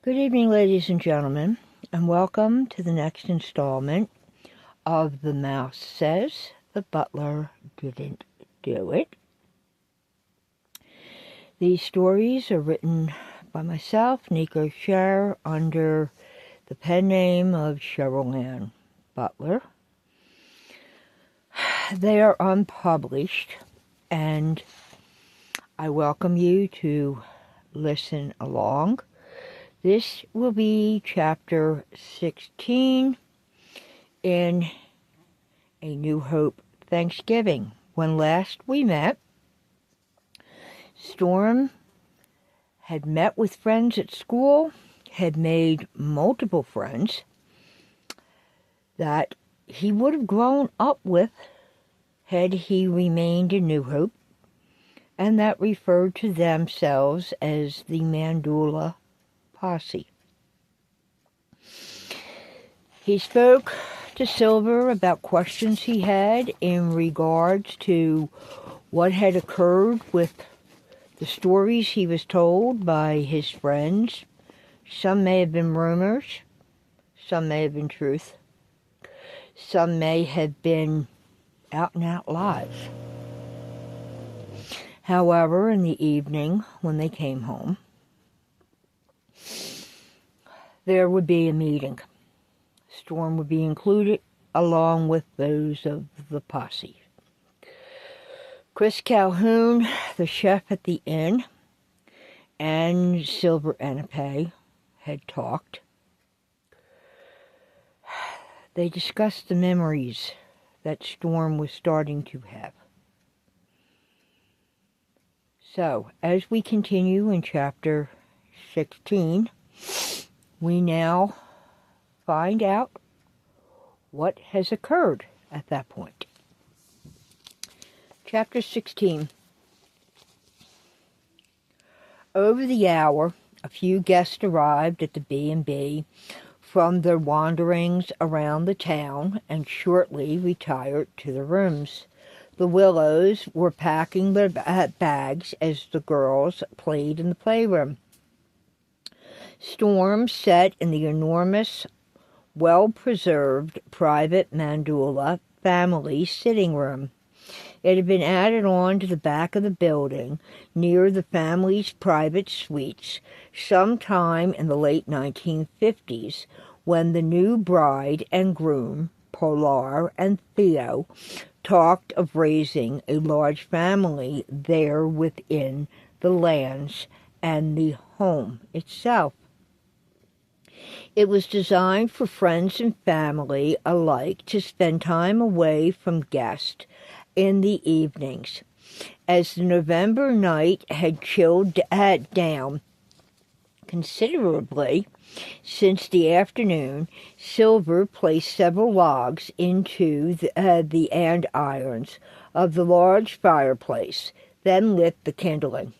Good evening, ladies and gentlemen, and welcome to the next installment of The Mouse Says the Butler Didn't Do It. These stories are written by myself, Nico Scher, under the pen name of Cheryl Ann Butler. They are unpublished, and I welcome you to listen along. This will be chapter 16 in A New Hope Thanksgiving. When last we met, Storm had met with friends at school, had made multiple friends that he would have grown up with had he remained in New Hope, and that referred to themselves as the Manduala posse. He spoke to Silver about questions he had in regards to what had occurred with the stories he was told by his friends. Some may have been rumors, some may have been truth, some may have been out-and-out lies. However, in the evening, when they came home, there would be a meeting. Storm would be included along with those of the posse. Chris Calhoun, the chef at the inn, and Silver Anape had talked. They discussed the memories that Storm was starting to have. So, as we continue in chapter 16, we now find out what has occurred at that point. Chapter 16. Over the hour, a few guests arrived at the B&B from their wanderings around the town and shortly retired to their rooms. The Willows were packing their bags as the girls played in the playroom. Storm sat in the enormous, well-preserved private Manduala family sitting room. It had been added on to the back of the building near the family's private suites sometime in the late 1950s when the new bride and groom, Polar and Theo, talked of raising a large family there within the lands and the home itself. It was designed for friends and family alike to spend time away from guests in the evenings. As the November night had chilled down considerably since the afternoon, Silver placed several logs into the andirons of the large fireplace, then lit the kindling.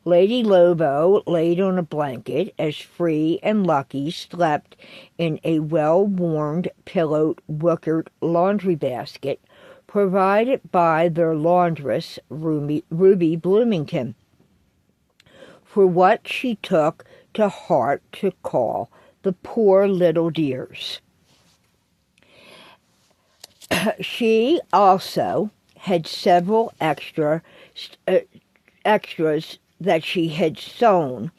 Lady Lobo laid on a blanket as Free and Lucky slept in a well-warmed, pillowed, wickered laundry basket provided by their laundress, Ruby Bloomington, for what she took to heart to call the poor little dears. She also had several extras that she had sewn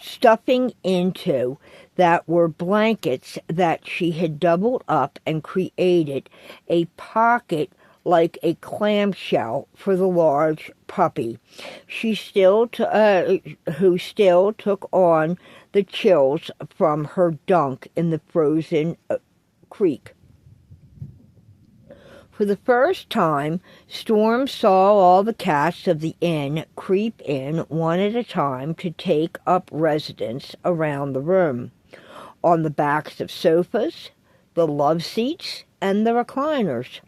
stuffing into that were blankets that she had doubled up and created a pocket like a clamshell for the large puppy. Who still took on the chills from her dunk in the frozen creek. For the first time, Storm saw all the cats of the inn creep in one at a time to take up residence around the room, on the backs of sofas, the love seats, and the recliners.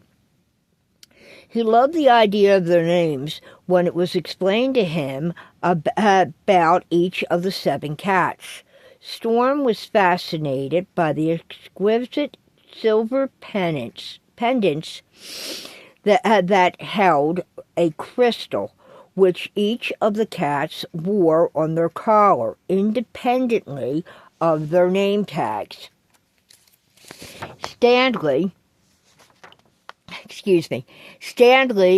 He loved the idea of their names when it was explained to him about each of the 7 cats. Storm was fascinated by the exquisite silver pendants that held a crystal which each of the cats wore on their collar, independently of their name tags. Stanley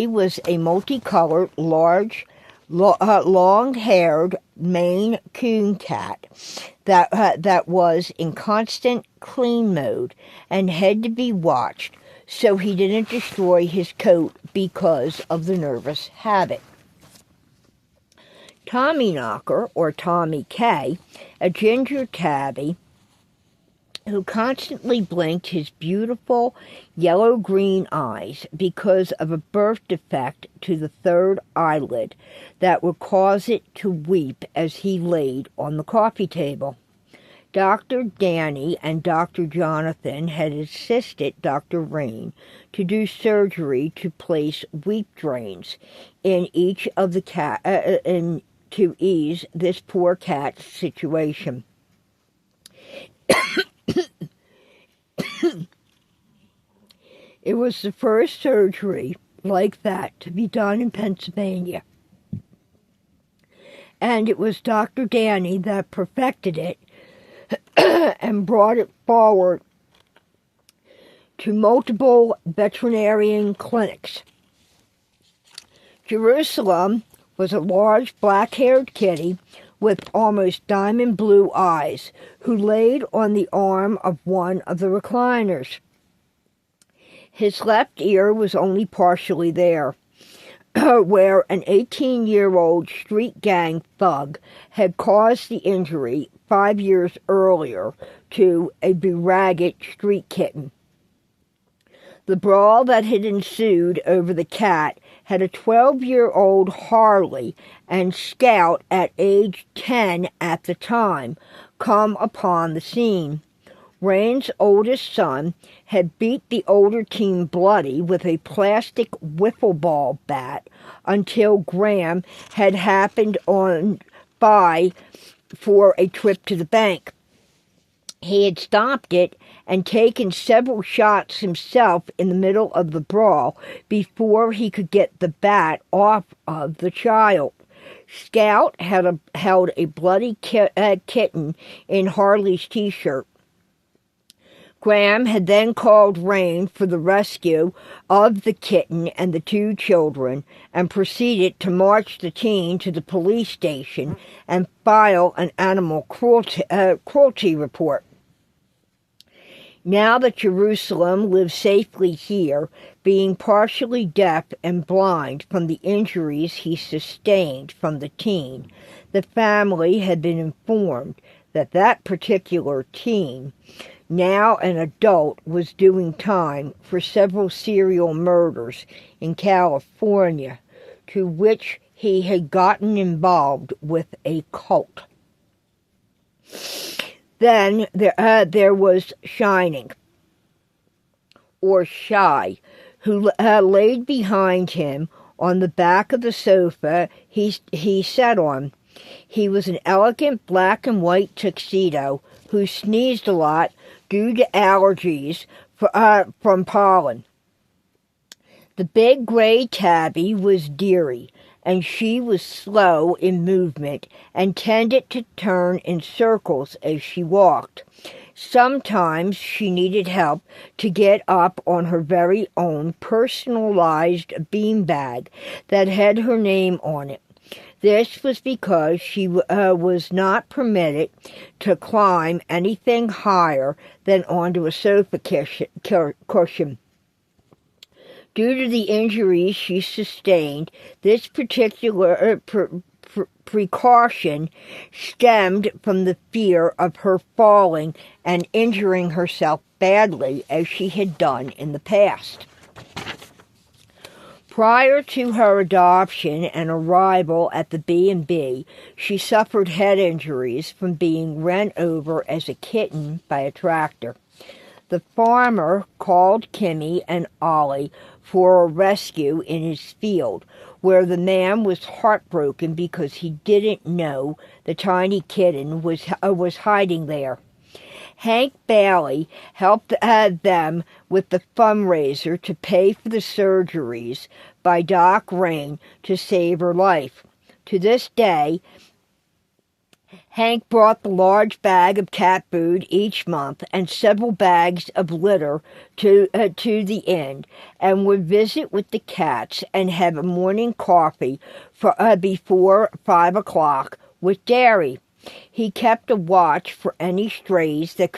was a multicolored, large, long-haired Maine Coon cat that was in constant clean mode and had to be watched so he didn't destroy his coat because of the nervous habit. Tommyknocker, or Tommy K, a ginger tabby who constantly blinked his beautiful yellow-green eyes because of a birth defect to the third eyelid that would cause it to weep as he laid on the coffee table. Dr. Danny and Dr. Jonathan had assisted Dr. Rain to do surgery to place weep drains in each of the cat to ease this poor cat's situation. It was the first surgery like that to be done in Pennsylvania, and it was Dr. Danny that perfected it and brought it forward to multiple veterinarian clinics. Jerusalem was a large black-haired kitty with almost diamond blue eyes who laid on the arm of one of the recliners. His left ear was only partially there, where an 18-year-old street gang thug had caused the injury 5 years earlier to a beragged street kitten. The brawl that had ensued over the cat had a 12-year-old Harley and Scout at age 10 at the time come upon the scene. Rain's oldest son had beat the older teen bloody with a plastic wiffle ball bat until Graham had happened on by for a trip to the bank. He had stopped it and taken several shots himself in the middle of the brawl before he could get the bat off of the child. Scout held a bloody kitten in Harley's T-shirt. Graham had then called Rain for the rescue of the kitten and the two children and proceeded to march the teen to the police station and file an animal cruelty report. Now that Jerusalem lived safely here, being partially deaf and blind from the injuries he sustained from the teen, the family had been informed that that particular teen, now an adult, was doing time for several serial murders in California, to which he had gotten involved with a cult. Then there was Shining, or Shy, who laid behind him on the back of the sofa he sat on. He was an elegant black and white tuxedo who sneezed a lot due to allergies from pollen. The big gray tabby was Dearie, and she was slow in movement and tended to turn in circles as she walked. Sometimes she needed help to get up on her very own personalized beanbag that had her name on it. This was because she was not permitted to climb anything higher than onto a sofa cushion. Due to the injuries she sustained, this particular precaution stemmed from the fear of her falling and injuring herself badly as she had done in the past. Prior to her adoption and arrival at the B&B, she suffered head injuries from being run over as a kitten by a tractor. The farmer called Kimmy and Ollie for a rescue in his field, where the man was heartbroken because he didn't know the tiny kitten was hiding there. Hank Bailey helped them with the fundraiser to pay for the surgeries by Doc Rain to save her life. To this day, Hank brought the large bag of cat food each month and several bags of litter to the inn, and would visit with the cats and have a morning coffee before 5 o'clock with dairy. He kept a watch for any strays that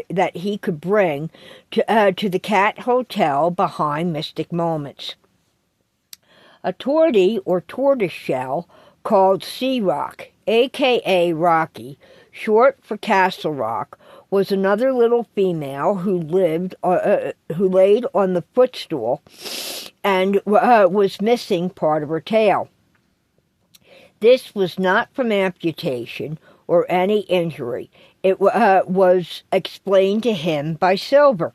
that he could bring to the cat hotel behind Mystic Moments. A tortie or tortoiseshell called Sea Rock, a.k.a. Rocky, short for Castle Rock, was another little female who laid on the footstool and was missing part of her tail. This was not from amputation or any injury. It was explained to him by Silver.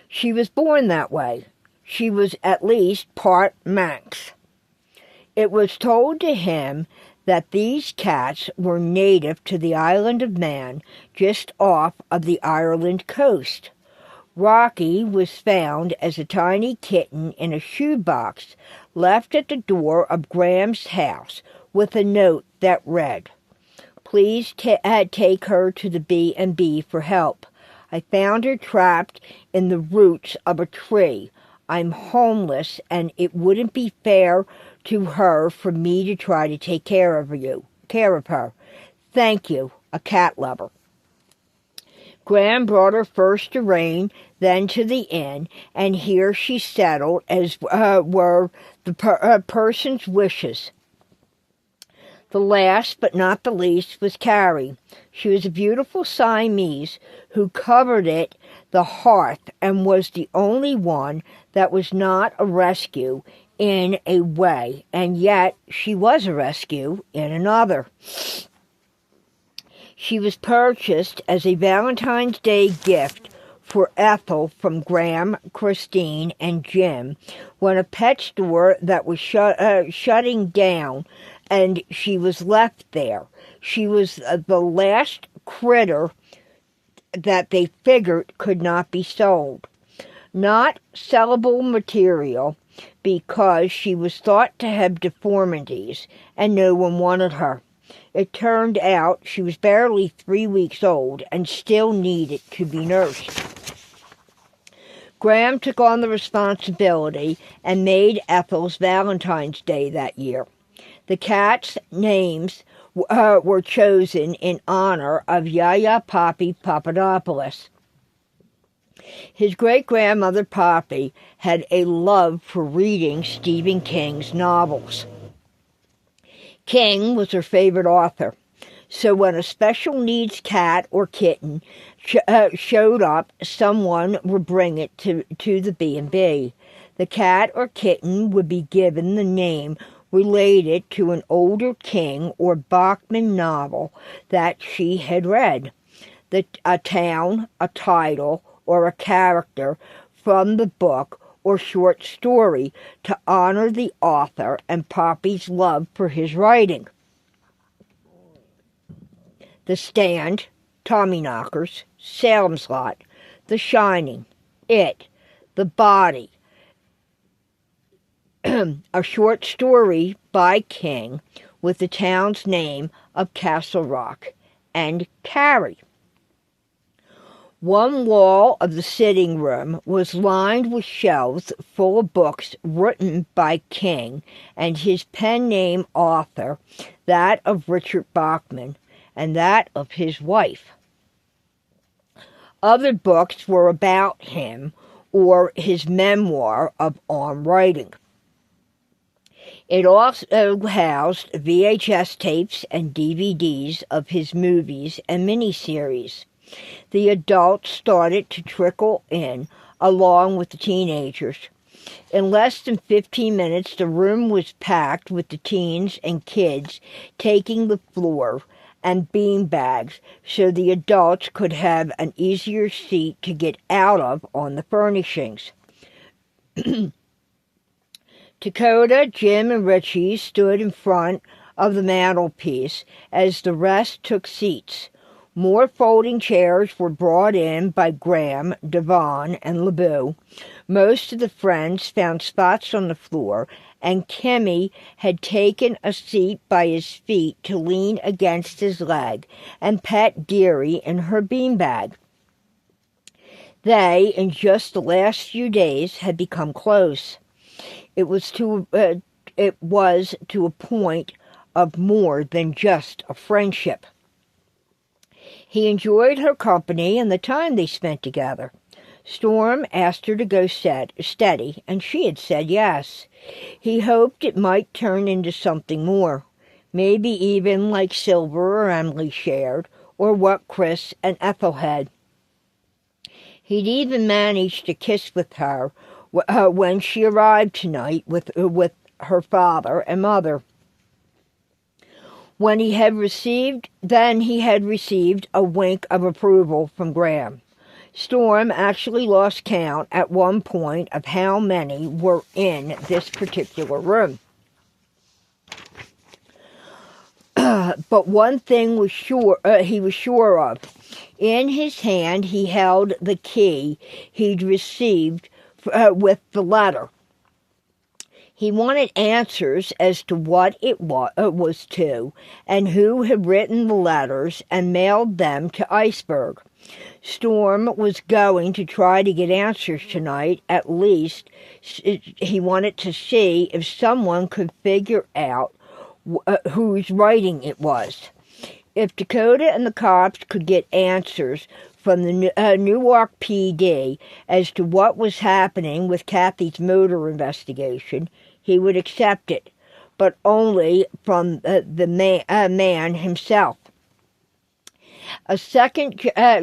She was born that way. She was at least part Manx. It was told to him that these cats were native to the island of Man, just off of the Ireland coast. Rocky was found as a tiny kitten in a shoebox left at the door of Graham's house with a note that read, "Please take her to the B&B for help. I found her trapped in the roots of a tree. I'm homeless, and it wouldn't be fair to her for me to try to take care of her. Thank you, a cat lover." Graham brought her first to Rain, then to the inn, and here she settled, as were the person's wishes. The last, but not the least, was Carrie. She was a beautiful Siamese who covered the hearth and was the only one that was not a rescue in a way, and yet she was a rescue in another. She was purchased as a Valentine's Day gift for Ethel from Graham, Christine, and Jim when a pet store that was shutting down, and she was left there. She was the last critter that they figured could not be sold. Not sellable material because she was thought to have deformities and no one wanted her. It turned out she was barely 3 weeks old and still needed to be nursed. Graham took on the responsibility and made Ethel's Valentine's Day that year. The cats' names were chosen in honor of Yaya Poppy Papadopoulos. His great-grandmother Poppy had a love for reading Stephen King's novels. King was her favorite author, so when a special needs cat or kitten showed up, someone would bring it to the B&B. The cat or kitten would be given the name related to an older King or Bachman novel that she had read, a town, a title, or a character from the book or short story to honor the author and Poppy's love for his writing. The Stand, Tommyknockers, Salem's Lot, The Shining, It, The Body, a short story by King with the town's name of Castle Rock, and Carrie. One wall of the sitting room was lined with shelves full of books written by King and his pen-name author, that of Richard Bachman, and that of his wife. Other books were about him or his memoir of on writing. It also housed VHS tapes and DVDs of his movies and miniseries. The adults started to trickle in, along with the teenagers. In less than 15 minutes, the room was packed with the teens and kids taking the floor and beanbags so the adults could have an easier seat to get out of on the furnishings. Dakota, Jim, and Richie stood in front of the mantelpiece as the rest took seats. More folding chairs were brought in by Graham, Devon, and LeBeau. Most of the friends found spots on the floor, and Kimmy had taken a seat by his feet to lean against his leg and pet Dearie in her beanbag. They, in just the last few days, had become close. It was to a point of more than just a friendship. He enjoyed her company and the time they spent together. Storm asked her to go steady, and she had said yes. He hoped it might turn into something more, maybe even like Silver or Emily shared, or what Chris and Ethel had. He'd even managed to kiss with her when she arrived tonight with her father and mother. He had received a wink of approval from Graham. Storm actually lost count at one point of how many were in this particular room. But one thing he was sure of. In his hand he held the key he'd received with the letter. He wanted answers as to what it was to, and who had written the letters and mailed them to Iceberg. Storm was going to try to get answers tonight. At least he wanted to see if someone could figure out whose writing it was. If Dakota and the cops could get answers from the Newark PD as to what was happening with Kathy's murder investigation, he would accept it, but only from the man himself. A second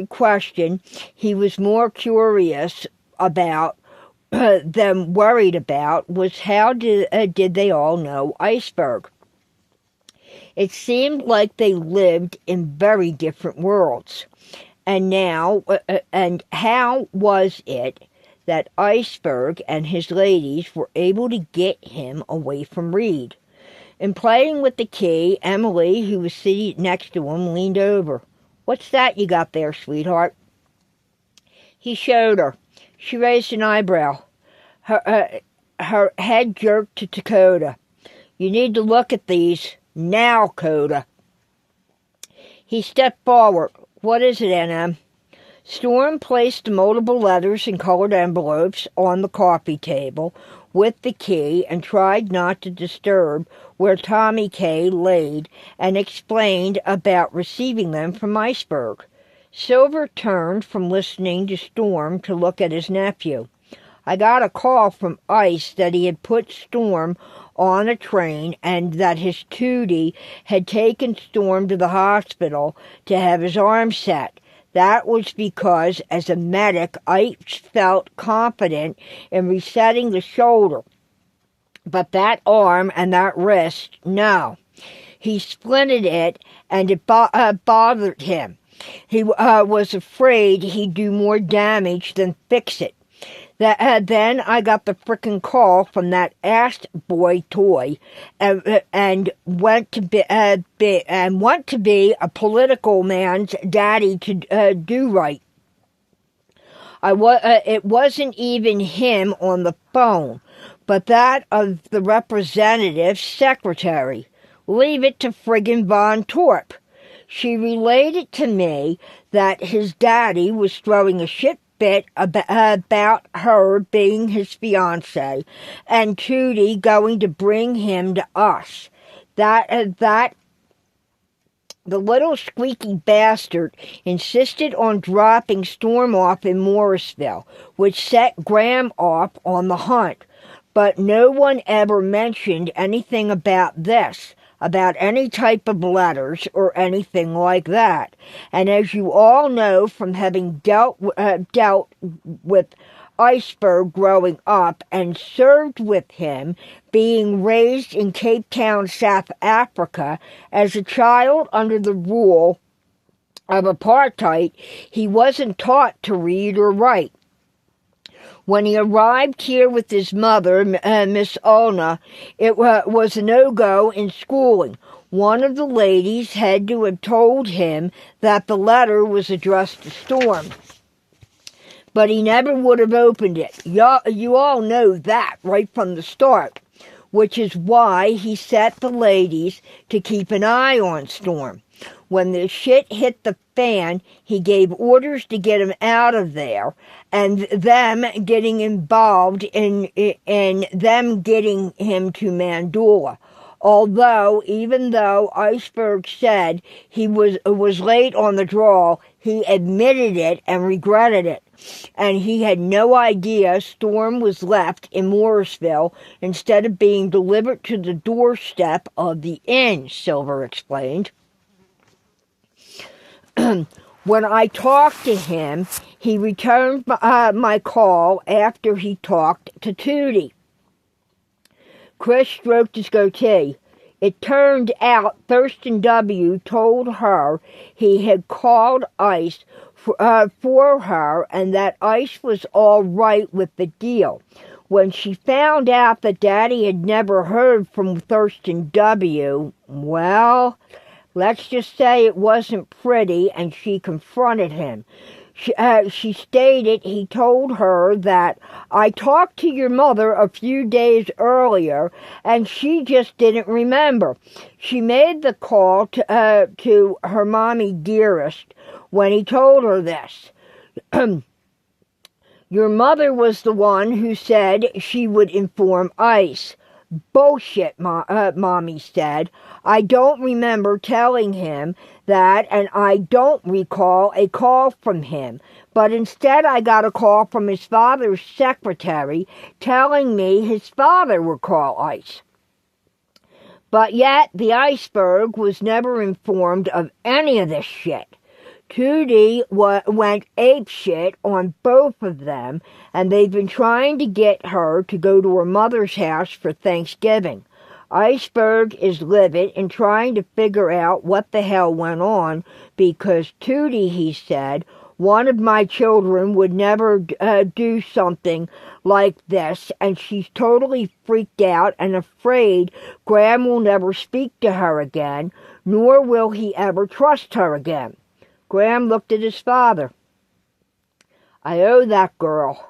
question he was more curious about than worried about was how did they all know Iceberg? It seemed like they lived in very different worlds. And how was it that Iceberg and his ladies were able to get him away from Reed? In playing with the key, Emily, who was sitting next to him, leaned over. "What's that you got there, sweetheart?" He showed her. She raised an eyebrow. Her head jerked to Dakota. "You need to look at these. Now, Coda." He stepped forward. "What is it, NM?" Storm placed the multiple letters in colored envelopes on the coffee table with the key and tried not to disturb where Tommy K. laid and explained about receiving them from Iceberg. Silver turned from listening to Storm to look at his nephew. "I got a call from Ice that he had put Storm on a train and that his Tootie had taken Storm to the hospital to have his arm set. That was because, as a medic, I felt confident in resetting the shoulder. But that arm and that wrist, no. He splinted it, and it bothered him. He was afraid he'd do more damage than fix it. Then I got the frickin' call from that ass boy toy, and want to be a political man's daddy to do right. It wasn't even him on the phone, but that of the representative's secretary. Leave it to friggin' Von Torp. She related to me that his daddy was throwing a shit bit about her being his fiancée and Tootie going to bring him to us. That the little squeaky bastard insisted on dropping Storm off in Morrisville, which set Graham off on the hunt. But no one ever mentioned anything about this, about any type of letters or anything like that. And as you all know from having dealt with Iceberg growing up and served with him, being raised in Cape Town, South Africa, as a child under the rule of apartheid, he wasn't taught to read or write. When he arrived here with his mother, Miss Olna, it was a no-go in schooling. One of the ladies had to have told him that the letter was addressed to Storm, but he never would have opened it. You all know that right from the start, which is why he set the ladies to keep an eye on Storm. When the shit hit the fan, he gave orders to get him out of there, and them getting involved in them getting him to Manduala. Although, even though Iceberg said he was late on the draw, he admitted it and regretted it. And he had no idea Storm was left in Morrisville instead of being delivered to the doorstep of the inn, Silver explained. When I talked to him, he returned my call after he talked to Tootie. Chris stroked his goatee. It turned out Thurston W. told her he had called ICE for her and that ICE was all right with the deal. When she found out that Daddy had never heard from Thurston W., well, let's just say it wasn't pretty, and she confronted him. She stated he told her that I talked to your mother a few days earlier, and she just didn't remember. She made the call to her mommy dearest when he told her this. Your mother was the one who said she would inform ICE. Bullshit, Mommy said. I don't remember telling him that, and I don't recall a call from him. But instead I got a call from his father's secretary telling me his father would call ICE. But yet the Iceberg was never informed of any of this shit. Tootie went apeshit on both of them, and they've been trying to get her to go to her mother's house for Thanksgiving. Iceberg is livid and trying to figure out what the hell went on because Tootie, he said, one of my children would never do something like this, and she's totally freaked out and afraid Graham will never speak to her again, nor will he ever trust her again. Graham looked at his father. I owe that girl.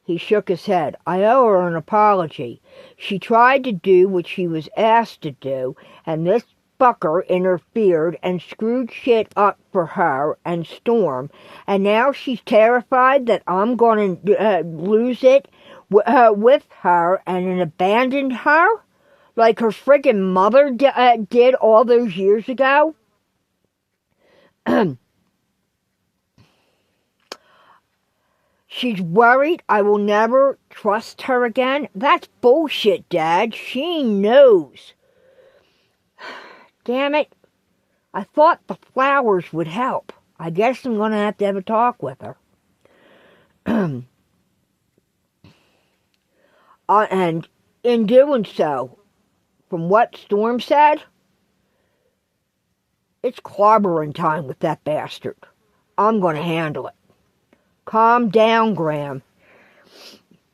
He shook his head. I owe her an apology. She tried to do what she was asked to do, and this fucker interfered and screwed shit up for her and Storm, and now she's terrified that I'm going to lose it with her and abandon her? Like her friggin' mother did all those years ago? She's worried I will never trust her again? That's bullshit, Dad. She knows. Damn it. I thought the flowers would help. I guess I'm going to have a talk with her. And in doing so, from what Storm said, it's clobbering time with that bastard. I'm going to handle it. Calm down, Graham.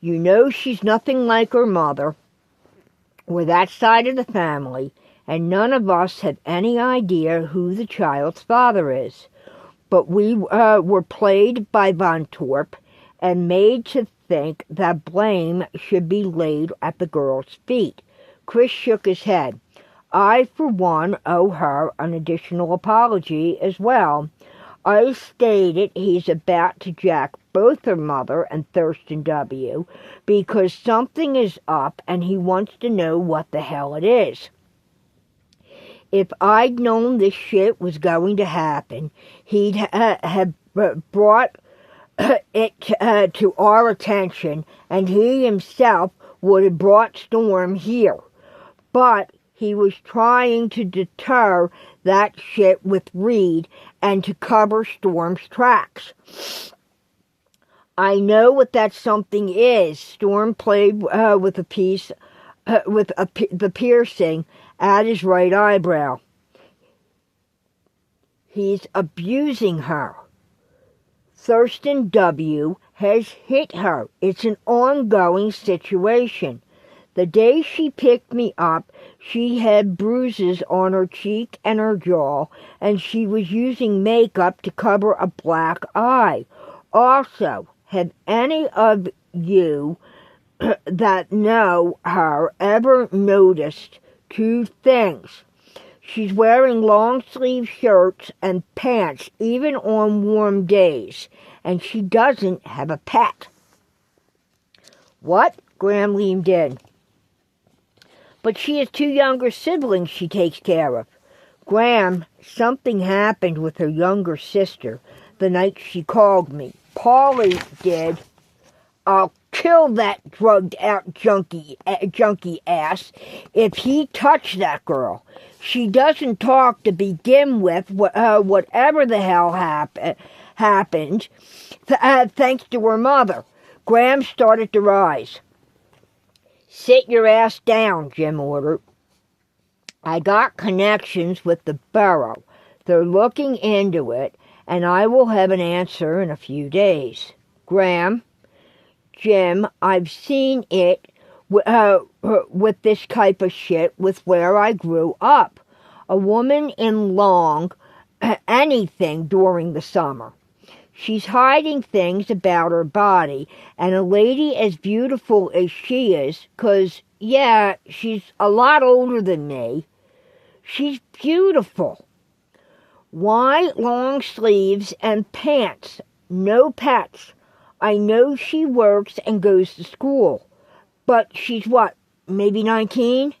You know she's nothing like her mother. We're that side of the family, and none of us have any idea who the child's father is. But we were played by Von Torp and made to think that blame should be laid at the girl's feet. Chris shook his head. I, for one, owe her an additional apology as well. I stated he's about to jack both her mother and Thurston W. because something is up and he wants to know what the hell it is. If I'd known this shit was going to happen, he'd have brought it to our attention, and he himself would have brought Storm here. But he was trying to deter that shit with Reed and to cover Storm's tracks. I know what that something is. Storm played with the piercing at his right eyebrow. He's abusing her. Thurston W. has hit her. It's an ongoing situation. The day she picked me up, she had bruises on her cheek and her jaw, and she was using makeup to cover a black eye. Also, have any of you that know her ever noticed two things? She's wearing long-sleeve shirts and pants even on warm days, and she doesn't have a pet. What? Graham leaned in. But she has two younger siblings she takes care of. Graham, something happened with her younger sister the night she called me. Polly did. I'll kill that drugged-out junkie ass if he touched that girl. She doesn't talk to begin with, whatever the hell happened, thanks to her mother. Graham started to rise. Sit your ass down, Jim ordered. I got connections with the borough. They're looking into it, and I will have an answer in a few days. Graham, Jim, I've seen it with this type of shit with where I grew up. A woman in long anything during the summer. She's hiding things about her body, and a lady as beautiful as she is, 'cause, yeah, she's a lot older than me. She's beautiful. White long sleeves and pants. No pets. I know she works and goes to school. But she's what, maybe 19?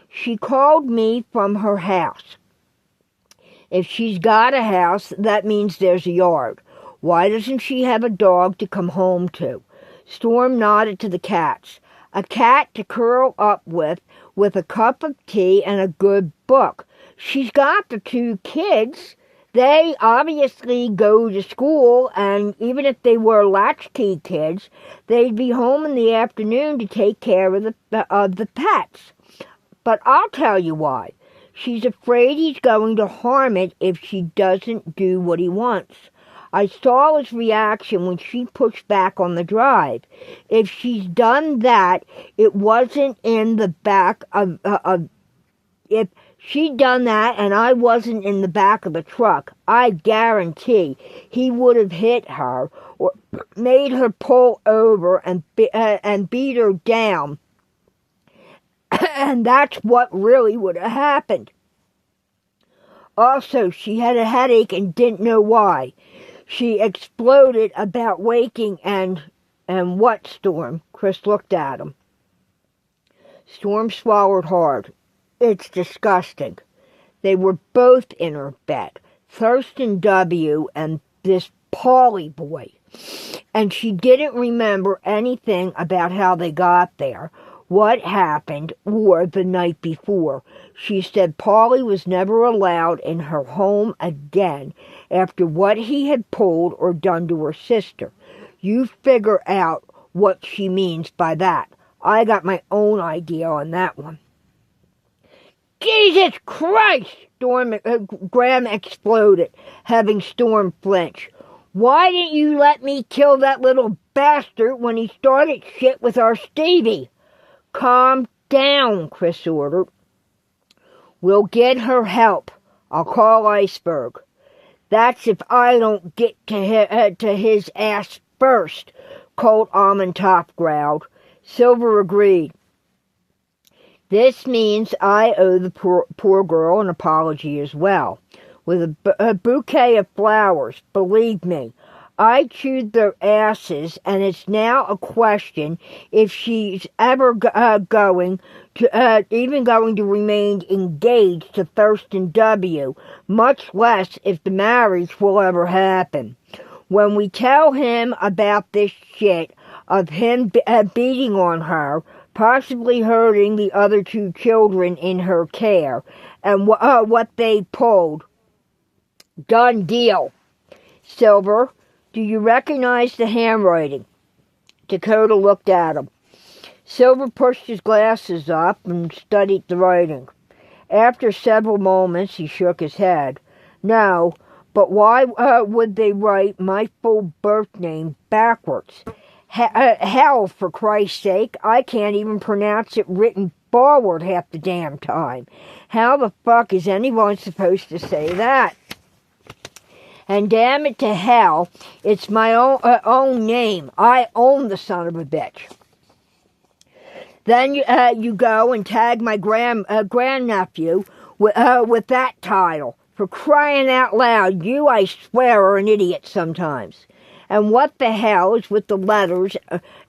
She called me from her house. If she's got a house, that means there's a yard. Why doesn't she have a dog to come home to? Storm nodded to the cats. A cat to curl up with a cup of tea and a good book. She's got the two kids. They obviously go to school, and even if they were latchkey kids, they'd be home in the afternoon to take care of the pets. But I'll tell you why. She's afraid he's going to harm it if she doesn't do what he wants. I saw his reaction when she pushed back on the drive. If she's done that, it wasn't in the back of if she'd done that and I wasn't in the back of the truck, I guarantee he would have hit her or made her pull over and beat her down. And that's what really would have happened. Also, she had a headache and didn't know why. She exploded about waking and what, Storm? Chris looked at him. Storm swallowed hard. It's disgusting. They were both in her bed. Thurston W. and this Paulie boy. And she didn't remember anything about how they got there, what happened, or the night before. She said Paulie was never allowed in her home again after what he had pulled or done to her sister. You figure out what she means by that. I got my own idea on that one. Jesus Christ! Graham exploded, having Storm flinch. Why didn't you let me kill that little bastard when he started shit with our Stevie? Calm down, Chris ordered. We'll get her help. I'll call Iceberg. That's if I don't get to his ass first, Colt Almondtop growled. Silver agreed. This means I owe the poor girl an apology as well. With a bouquet of flowers, believe me. I chewed their asses, and it's now a question if she's ever going to remain engaged to Thurston W., much less if the marriage will ever happen. When we tell him about this shit of him beating on her, possibly hurting the other two children in her care, and what they pulled, done deal. Silver, do you recognize the handwriting? Dakota looked at him. Silver pushed his glasses up and studied the writing. After several moments, he shook his head. No, but why would they write my full birth name backwards? Hell, for Christ's sake, I can't even pronounce it written forward half the damn time. How the fuck is anyone supposed to say that? And damn it to hell, it's my own name. I own the son of a bitch. Then you go and tag my grandnephew with that title. For crying out loud, you, I swear, are an idiot sometimes. And what the hell is with the letters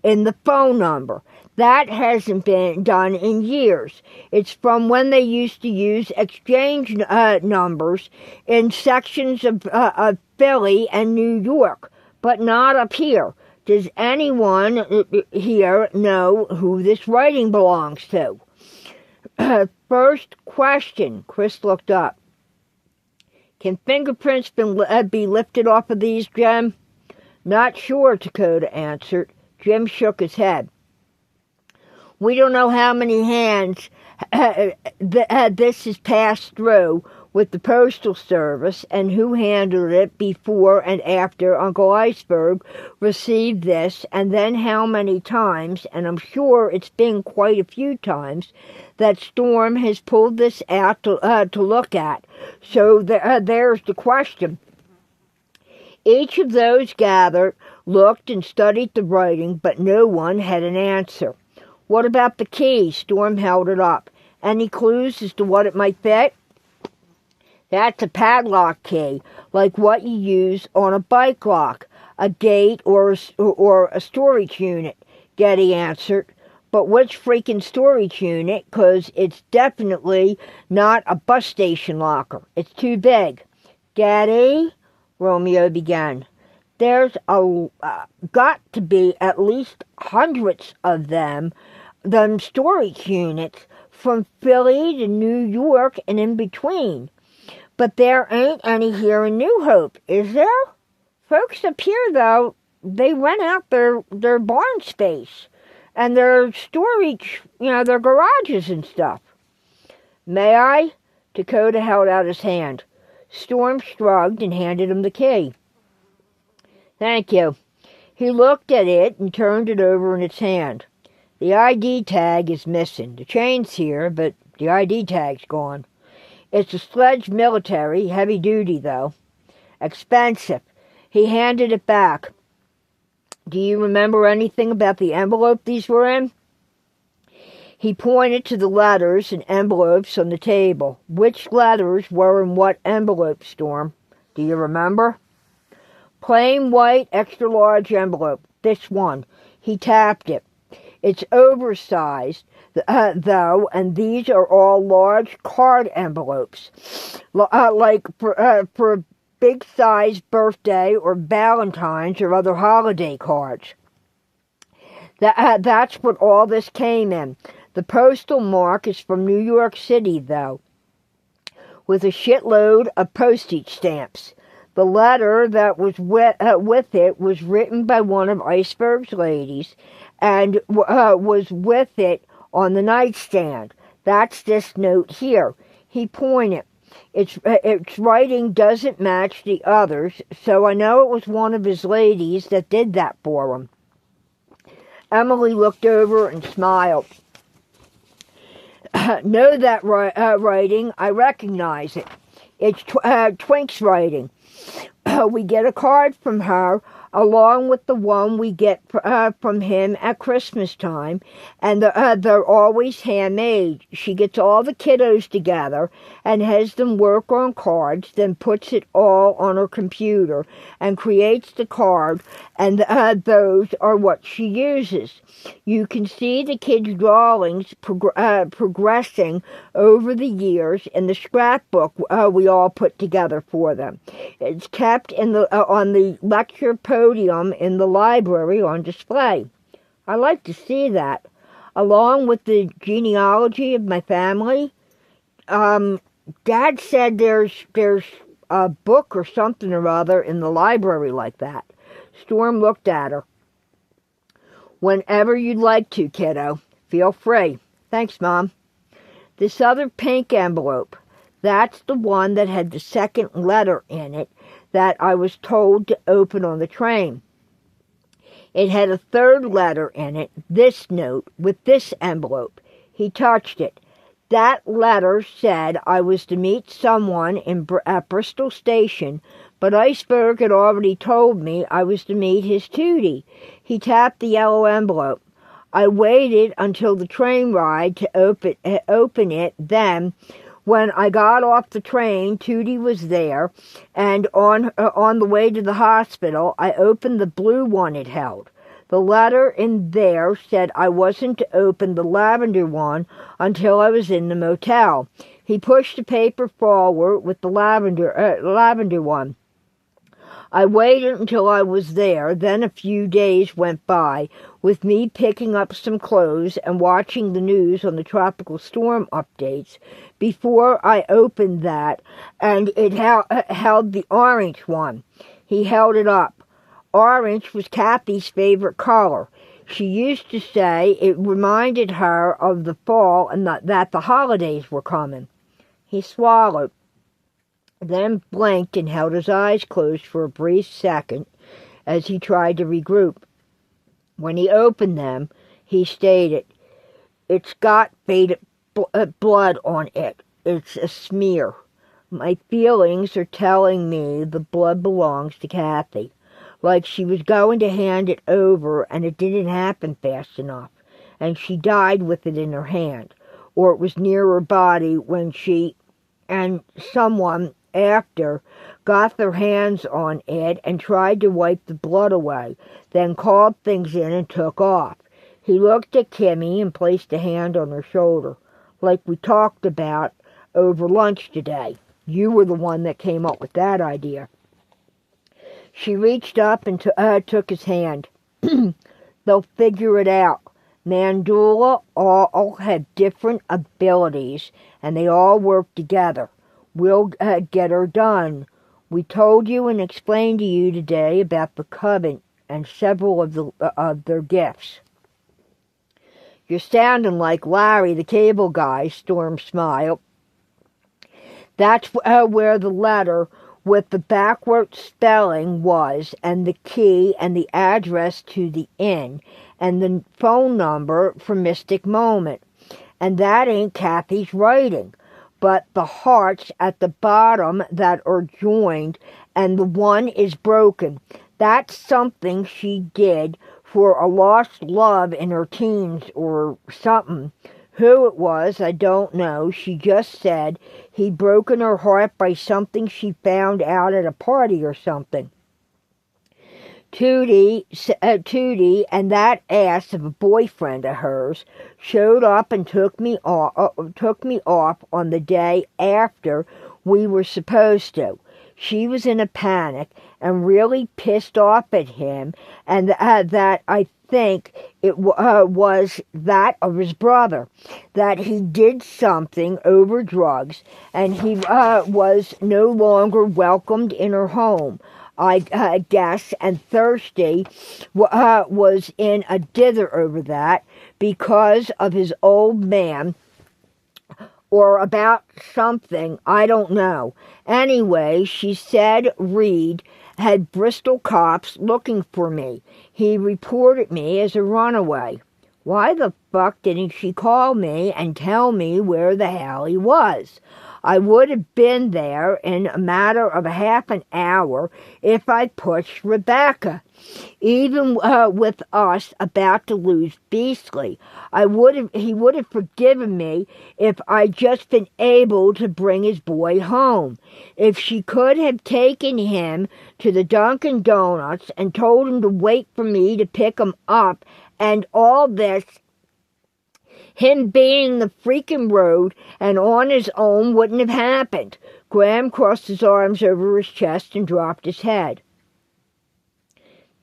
in the phone number? That hasn't been done in years. It's from when they used to use exchange numbers in sections of Philly and New York, but not up here. Does anyone here know who this writing belongs to? First question, Chris looked up. Can fingerprints be lifted off of these, Jim? Not sure, Dakota answered. Jim shook his head. We don't know how many hands this has passed through with the Postal Service and who handled it before and after Uncle Iceberg received this, and then how many times, and I'm sure it's been quite a few times, that Storm has pulled this out to look at. So there's the question. Each of those gathered looked and studied the writing, but no one had an answer. What about the key? Storm held it up. Any clues as to what it might fit? That's a padlock key, like what you use on a bike lock, a gate, or a storage unit, Getty answered. But which freaking storage unit? 'Cause it's definitely not a bus station locker. It's too big. Getty, Romeo began. There's got to be at least hundreds of them storage units from Philly to New York and in between. But there ain't any here in New Hope, is there? Folks up here, though, they rent out their barn space and their storage, their garages and stuff. May I? Dakota held out his hand. Storm shrugged and handed him the key. Thank you. He looked at it and turned it over in its hand. The ID tag is missing. The chain's here, but the ID tag's gone. It's a Sledge Military, heavy duty though. Expensive. He handed it back. Do you remember anything about the envelope these were in? He pointed to the letters and envelopes on the table. Which letters were in what envelope, Storm? Do you remember? Plain white, extra large envelope. This one. He tapped it. It's oversized, though, and these are all large card envelopes, like for a big-size birthday or Valentine's or other holiday cards. That's what all this came in. The postal mark is from New York City, though, with a shitload of postage stamps. The letter that was with it was written by one of Iceberg's ladies and was with it on the nightstand. That's this note here. He pointed. Its writing doesn't match the others, so I know it was one of his ladies that did that for him. Emily looked over and smiled. Know that writing. I recognize it. It's Twink's writing. We get a card from her along with the one we get from him at Christmas time, and they're always handmade. She gets all the kiddos together and has them work on cards, then puts it all on her computer and creates the card, and those are what she uses. You can see the kids' drawings progressing over the years in the scrapbook we all put together for them. It's kept on the lecture podium in the library on display. I like to see that, along with the genealogy of my family. Dad said there's a book or something or other in the library like that. Storm looked at her. Whenever you'd like to, kiddo. Feel free. Thanks, Mom. This other pink envelope, that's the one that had the second letter in it that I was told to open on the train. It had a third letter in it, this note, with this envelope. He touched it. That letter said I was to meet someone at Bristol Station, but Iceberg had already told me I was to meet his Tootie. He tapped the yellow envelope. I waited until the train ride to open it. Then, when I got off the train, Tootie was there, and on the way to the hospital, I opened the blue one it held. The letter in there said I wasn't to open the lavender one until I was in the motel. He pushed the paper forward with the lavender one. I waited until I was there, then a few days went by, with me picking up some clothes and watching the news on the tropical storm updates, before I opened that, and it held the orange one. He held it up. Orange was Kathy's favorite color. She used to say it reminded her of the fall and that the holidays were coming. He swallowed, then blinked and held his eyes closed for a brief second as he tried to regroup. When he opened them, he stated, "It's got faded blood on it. It's a smear. My feelings are telling me the blood belongs to Kathy. Like she was going to hand it over and it didn't happen fast enough, and she died with it in her hand, or it was near her body when she and someone after got their hands on it and tried to wipe the blood away, then called things in and took off." He looked at Kimmy and placed a hand on her shoulder, like we talked about over lunch today. You were the one that came up with that idea. She reached up and took his hand. "They'll figure it out. Manduala all have different abilities, and they all work together. We'll get her done. We told you and explained to you today about the coven and several of their gifts." "You're sounding like Larry, the cable guy," Storm smiled. "That's where the letter with the backward spelling was, and the key and the address to the inn, and the phone number for Mystic Moment. And that ain't Kathy's writing, but the hearts at the bottom that are joined, and the one is broken. That's something she did for a lost love in her teens or something. Who it was, I don't know. She just said he'd broken her heart by something she found out at a party or something. Tootie and that ass of a boyfriend of hers showed up and took me off on the day after we were supposed to. She was in a panic and really pissed off at him, and that I think it was that of his brother, that he did something over drugs, and he was no longer welcomed in her home, I guess, and Thirsty was in a dither over that because of his old man, or about something, I don't know. Anyway, she said Reed had Bristol cops looking for me. He reported me as a runaway. Why the fuck didn't she call me and tell me where the hell he was? I would have been there in a matter of half an hour if I pushed Rebecca. Even with us about to lose Beastly, he would have forgiven me if I'd just been able to bring his boy home. If she could have taken him to the Dunkin' Donuts and told him to wait for me to pick him up, and all this, him being the freaking road and on his own, wouldn't have happened. Graham crossed his arms over his chest and dropped his head.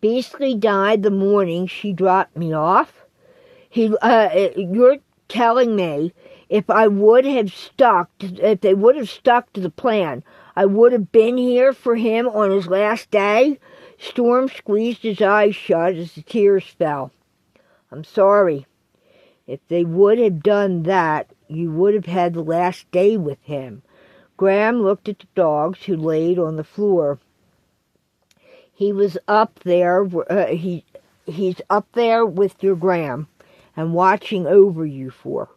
Beastly died the morning she dropped me off. You're telling me if they would have stuck to the plan, I would have been here for him on his last day? Storm squeezed his eyes shut as the tears fell. I'm sorry. If they would have done that, you would have had the last day with him. Graham looked at the dogs who laid on the floor. He was up there. he's up there with your gram and watching over you for.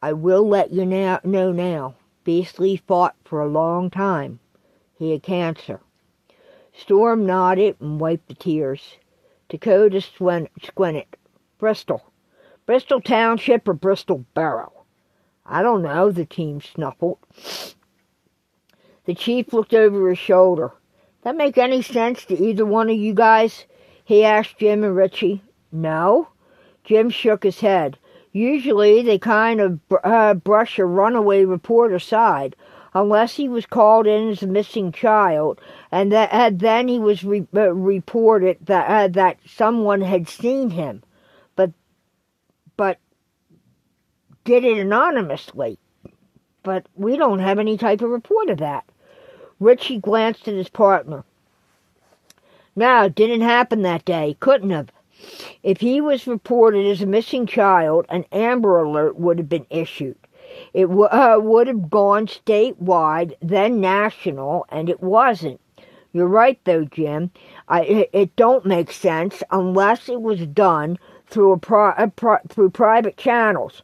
I will let you know now. Beastly fought for a long time. He had cancer. Storm nodded and wiped the tears. Dakota squinted. Bristol. Bristol Township or Bristol Borough? I don't know, the team snuffled. The chief looked over his shoulder. That make any sense to either one of you guys? He asked Jim and Richie. No. Jim shook his head. Usually they kind of brush a runaway report aside, unless he was called in as a missing child, and then he was reported that someone had seen him, but did it anonymously. But we don't have any type of report of that. Richie glanced at his partner. No, it didn't happen that day. Couldn't have. If he was reported as a missing child, an Amber Alert would have been issued. It would have gone statewide, then national, and it wasn't. You're right, though, Jim. It don't make sense unless it was done through through private channels.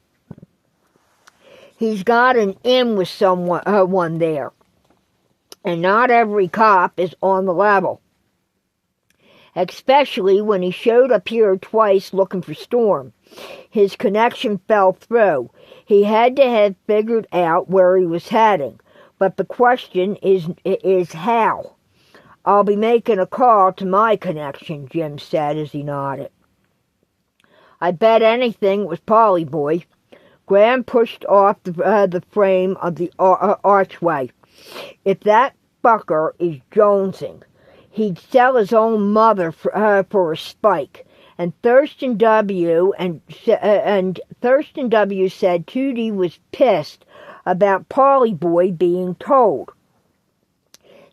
He's got an in with someone there, and not every cop is on the level. Especially when he showed up here twice looking for Storm. His connection fell through. He had to have figured out where he was heading. But the question is how. I'll be making a call to my connection, Jim said as he nodded. I bet anything it was Polly Boy. Graham pushed off the frame of the archway. If that fucker is jonesing, he'd sell his own mother for a spike. And Thurston W. said Tootie was pissed about Polly Boy being told.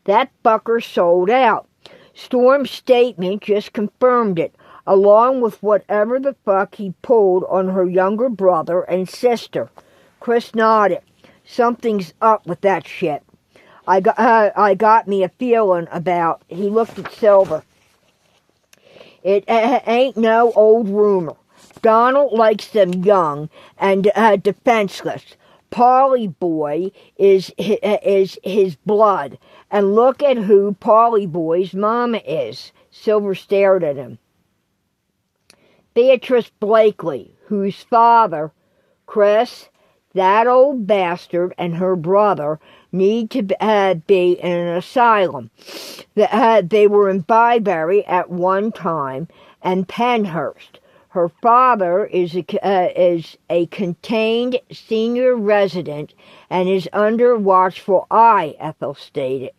That fucker sold out. Storm's statement just confirmed it, along with whatever the fuck he pulled on her younger brother and sister. Chris nodded. Something's up with that shit. I got me a feeling about. He looked at Silver. It ain't no old rumor. Donald likes them young and defenseless. Polly Boy is his blood, and look at who Polly Boy's mama is. Silver stared at him. Beatrice Blakely, whose father, Chris, that old bastard, and her brother need to be in an asylum. They were in Byberry at one time, and Penhurst. Her father is a contained senior resident and is under watchful eye, Ethel stated.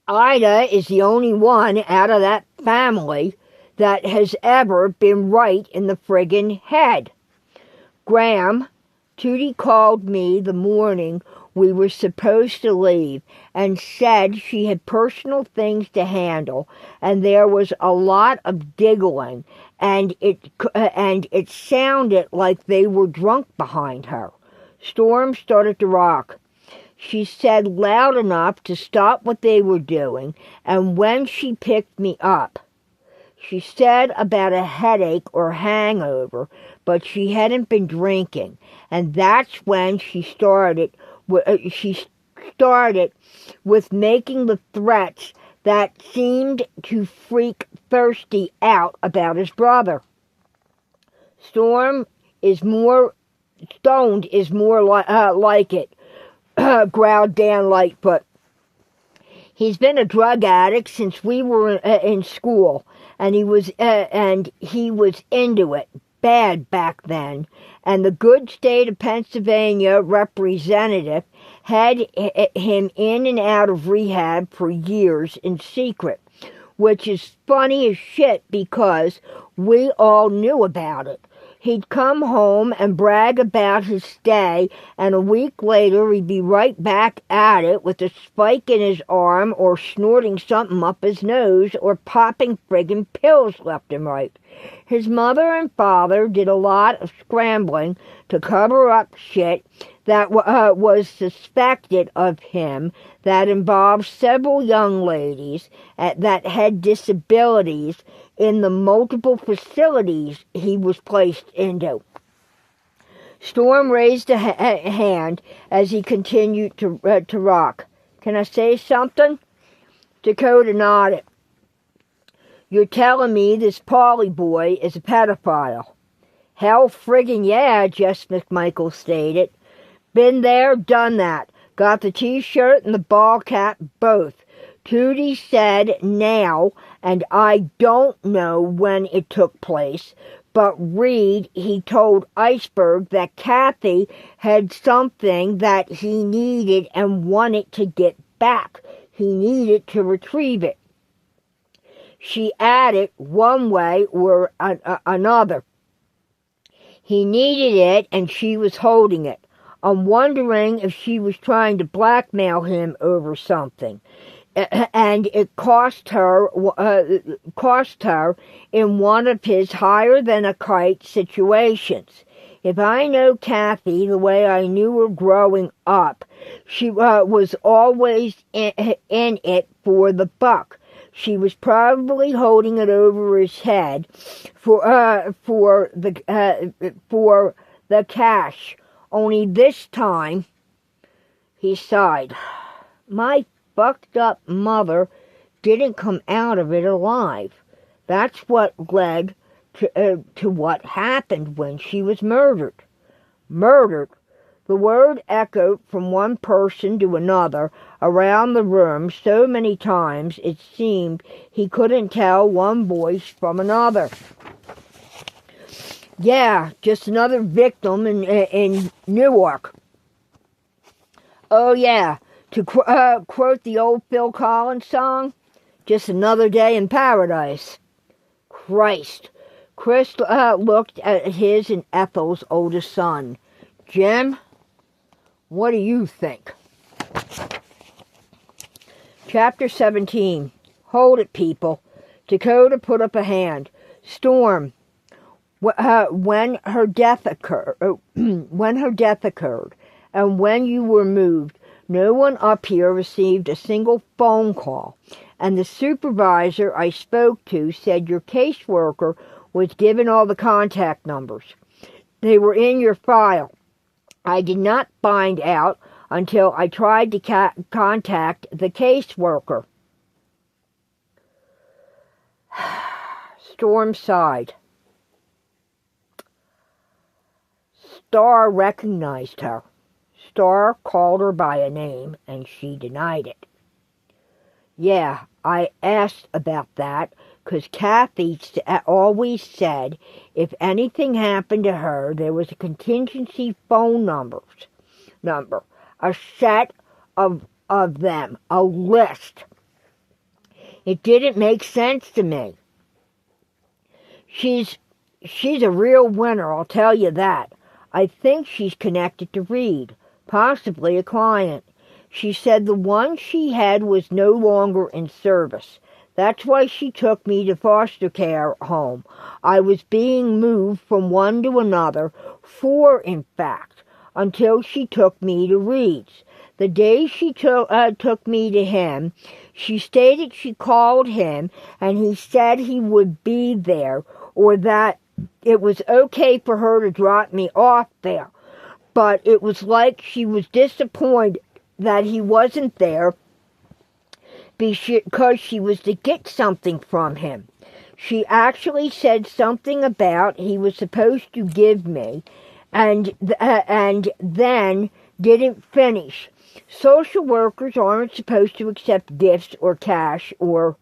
Ida is the only one out of that family that has ever been right in the friggin' head. Graham, Tootie called me the morning we were supposed to leave and said she had personal things to handle, and there was a lot of giggling, and it sounded like they were drunk behind her. Storm started to rock. She said loud enough to stop what they were doing, and when she picked me up, she said about a headache or hangover, but she hadn't been drinking, and that's when she started with making the threats that seemed to freak Thirsty out about his brother. Stoned is more like it, growled Dan Lightfoot. He's been a drug addict since we were in school, and he was into it bad back then. And the good state of Pennsylvania representative had him in and out of rehab for years in secret, which is funny as shit because we all knew about it. He'd come home and brag about his stay, and a week later he'd be right back at it with a spike in his arm or snorting something up his nose or popping friggin' pills left and right. His mother and father did a lot of scrambling to cover up shit that was suspected of him that involved several young ladies that had disabilities in the multiple facilities he was placed into. Storm raised a hand as he continued to rock. "Can I say something?" Dakota nodded. "You're telling me this Paulie boy is a pedophile?" "Hell friggin' yeah," Jess McMichael stated. "Been there, done that. Got the t-shirt and the ball cap both." Tootie said now, and I don't know when it took place, but Reed, he told Iceberg that Kathy had something that he needed and wanted to get back. He needed to retrieve it. She added, one way or another. He needed it and she was holding it. I'm wondering if she was trying to blackmail him over something. And it cost her in one of his higher-than-a-kite situations. If I know Kathy the way I knew her growing up, she was always in it for the buck. She was probably holding it over his head for the cash. Only this time, he sighed. My fucked up mother didn't come out of it alive. That's what led to what happened when she was murdered. Murdered? The word echoed from one person to another around the room so many times it seemed he couldn't tell one voice from another. Yeah, just another victim in Newark. Oh yeah, to quote the old Phil Collins song, just another day in paradise. Christ. Chris looked at his and Ethel's oldest son. Jim, what do you think? Chapter 17. Hold it, people. Dakota put up a hand. Storm, when her death occurred, and when you were moved, no one up here received a single phone call, and the supervisor I spoke to said your caseworker was given all the contact numbers. They were in your file. I did not find out until I tried to contact the caseworker. Storm sighed. Starr recognized her. Starr called her by a name, and she denied it. Yeah, I asked about that, 'cause Kathy always said if anything happened to her, there was a contingency phone number, a set of them, a list. It didn't make sense to me. She's a real winner, I'll tell you that. I think she's connected to Reed, possibly a client. She said the one she had was no longer in service. That's why she took me to foster care home. I was being moved from one to another, 4 in fact, until she took me to Reed's. The day she took me to him, she stated she called him and he said he would be there, or that it was okay for her to drop me off there. But it was like she was disappointed that he wasn't there because she was to get something from him. She actually said something about he was supposed to give me and then didn't finish. Social workers aren't supposed to accept gifts or cash or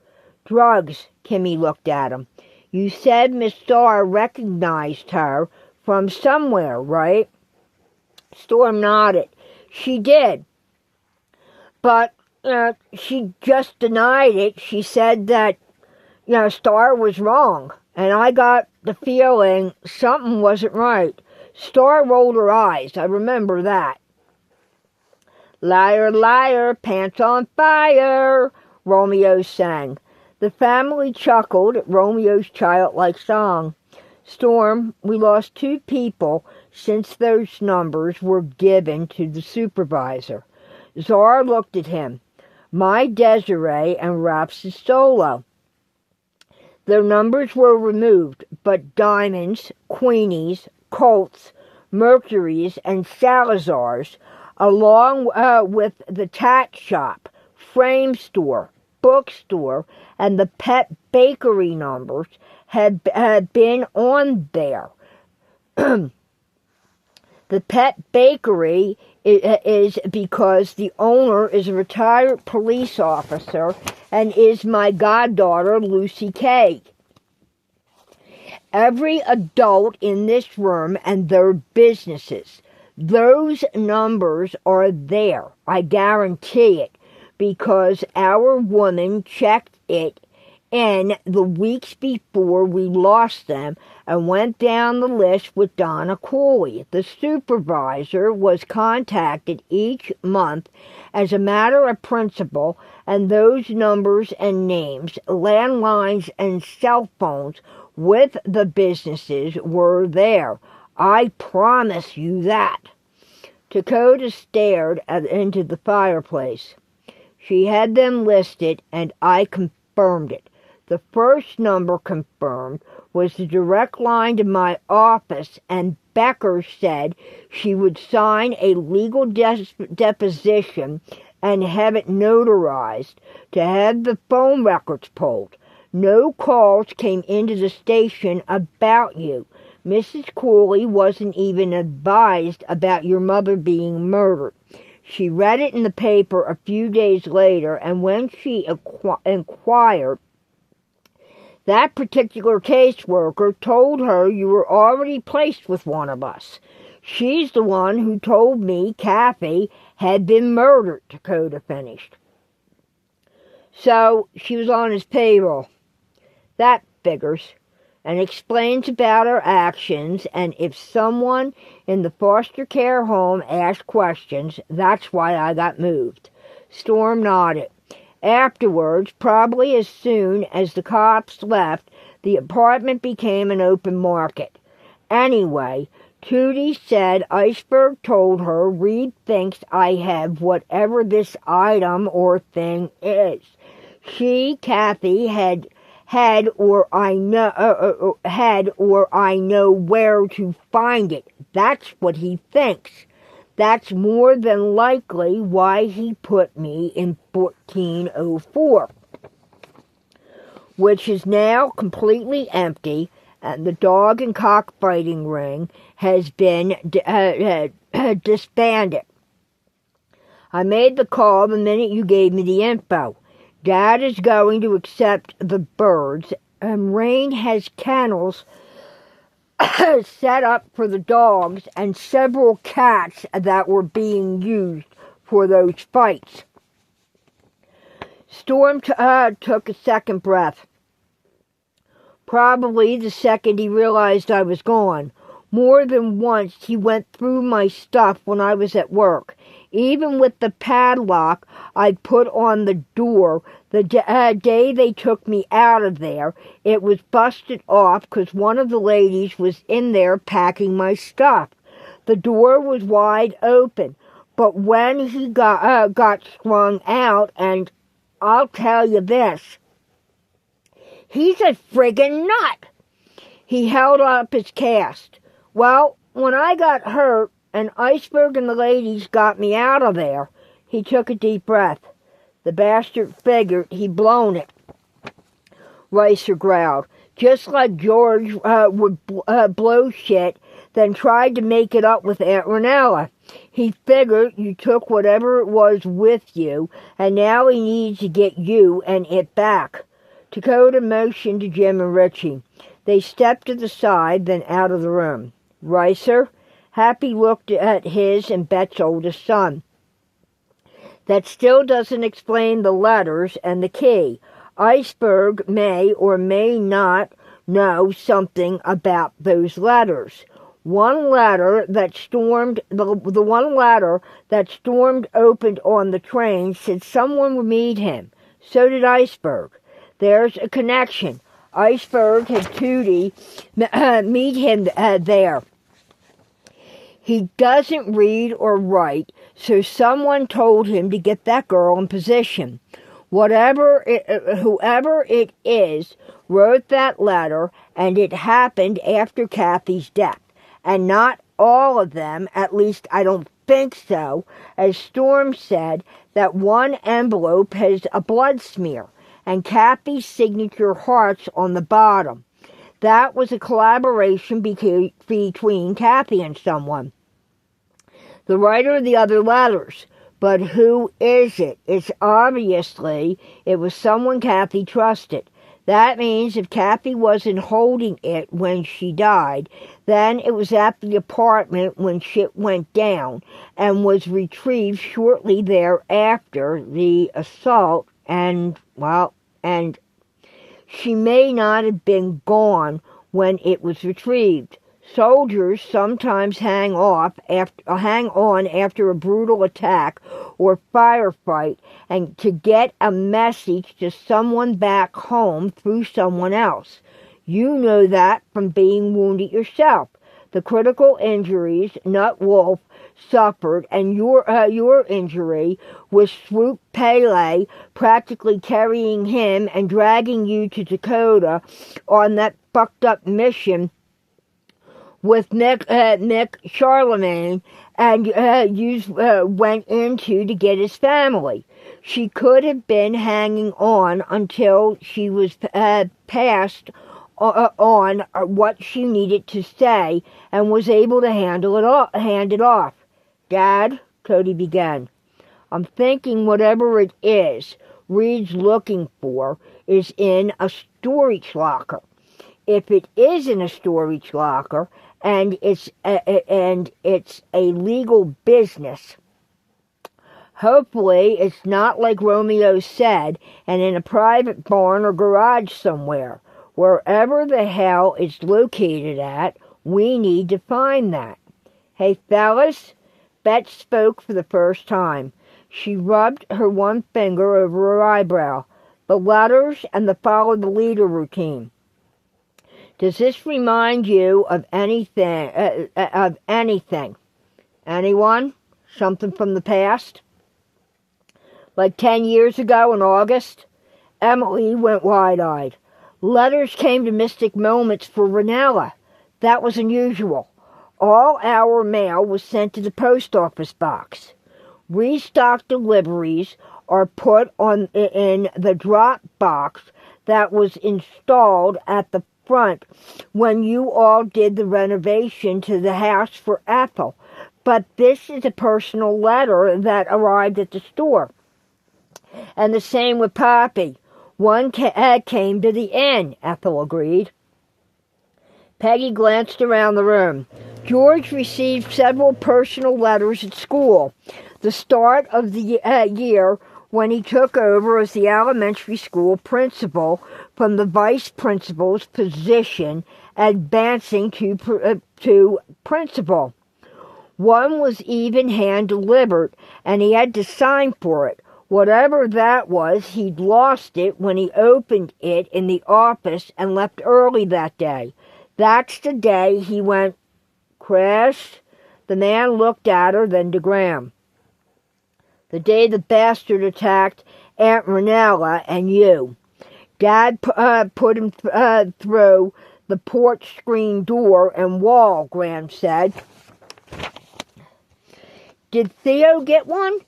drugs. Kimmy looked at him. You said Miss Starr recognized her from somewhere, right? Storm nodded. She did. But she just denied it. She said that, Starr was wrong. And I got the feeling something wasn't right. Starr rolled her eyes. I remember that. Liar, liar, pants on fire, Romeo sang. The family chuckled at Romeo's childlike song. Storm, we lost 2 people since those numbers were given to the supervisor. Czar looked at him. My Desiree and Raps' solo. Their numbers were removed, but Diamonds, Queenies, Colts, Mercuries, and Salazars, along with the tat shop, frame store, bookstore, and the pet bakery numbers had been on there. The pet bakery is because the owner is a retired police officer and is my goddaughter, Lucy Kay. Every adult in this room and their businesses, those numbers are there, I guarantee it, because our woman checked it in the weeks before we lost them and went down the list with Donna Cooley. The supervisor was contacted each month as a matter of principle, and those numbers and names, landlines and cell phones with the businesses were there. I promise you that. Dakota stared into the fireplace. She had them listed, and I confirmed it. The first number confirmed was the direct line to my office, and Becker said she would sign a legal deposition and have it notarized to have the phone records pulled. No calls came into the station about you. Mrs. Cooley wasn't even advised about your mother being murdered. She read it in the paper a few days later, and when she inquired, that particular caseworker told her you were already placed with one of us. She's the one who told me Kathy had been murdered, Dakota finished. So she was on his payroll. That figures, and explains about her actions, and if someone in the foster care home asked questions, that's why I got moved. Storm nodded. Afterwards, probably as soon as the cops left, the apartment became an open market. Anyway, Tootie said Iceberg told her Reed thinks I have whatever this item or thing is. She, Kathy, had or I know where to find it. That's what he thinks. That's more than likely why he put me in 1404, which is now completely empty, and the dog and cockfighting ring has been disbanded. I made the call the minute you gave me the info. Dad is going to accept the birds, and Rain has kennels set up for the dogs and several cats that were being used for those fights. Storm took a second breath. Probably the second he realized I was gone. More than once he went through my stuff when I was at work. Even with the padlock I put on the door the day they took me out of there, it was busted off because one of the ladies was in there packing my stuff. The door was wide open, but when he got sprung out, and I'll tell you this, he's a friggin' nut. He held up his cast. Well, when I got hurt and Iceberg and the ladies got me out of there, he took a deep breath. The bastard figured he'd blown it. Ricer growled. Just like George would blow shit, then tried to make it up with Aunt Ranella. He figured you took whatever it was with you, and now he needs to get you and it back. Dakota motioned to Jim and Richie. They stepped to the side, then out of the room. Ricer? Happy looked at his and Bet's oldest son. That still doesn't explain the letters and the key. Iceberg may or may not know something about those letters. One letter that stormed the one letter that stormed opened on the train said someone would meet him. So did Iceberg. There's a connection. Iceberg had Tootie meet him there. He doesn't read or write, so someone told him to get that girl in position. Whoever it is wrote that letter, and it happened after Kathy's death. And not all of them, at least I don't think so. As Storm said, that one envelope has a blood smear, and Kathy's signature hearts on the bottom. That was a collaboration between Kathy and someone. The writer of the other letters. But who is it? It's obviously it was someone Kathy trusted. That means if Kathy wasn't holding it when she died, then it was at the apartment when shit went down and was retrieved shortly thereafter the assault, and she may not have been gone when it was retrieved. Soldiers sometimes hang on after a brutal attack or firefight and to get a message to someone back home through someone else. You know that from being wounded yourself. The critical injuries Nut Wolf suffered and your injury was Swoop Pele practically carrying him and dragging you to Dakota on that fucked up mission with Nick Charlemagne, and you went into to get his family. She could have been hanging on until she was passed on what she needed to say and was able to hand it off. Dad, Cody began, I'm thinking whatever it is Reed's looking for is in a storage locker. If it is in a storage locker, and it's a legal business, hopefully it's not like Romeo said, and in a private barn or garage somewhere. Wherever the hell it's located at, we need to find that. Hey, fellas, Bet spoke for the first time. She rubbed her one finger over her eyebrow. The letters and the follow the leader routine. Does this remind you of anything? Anyone? Something from the past? Like 10 years ago in August? Emily went wide-eyed. Letters came to Mystic Moments for Ranella. That was unusual. All our mail was sent to the post office box. Restocked deliveries are put in the drop box that was installed at the front when you all did the renovation to the house for Ethel. But this is a personal letter that arrived at the store. And the same with Poppy. One came to the inn, Ethel agreed. Peggy glanced around the room. George received several personal letters at school. The start of the year when he took over as the elementary school principal from the vice principal's position, advancing to principal. One was even hand-delivered, and he had to sign for it. Whatever that was, he'd lost it when he opened it in the office and left early that day. That's the day he went, Chris? The man looked at her, then to Graham. The day the bastard attacked Aunt Ranella and you. Dad put him through the porch screen door and wall, Graham said. Did Theo get one?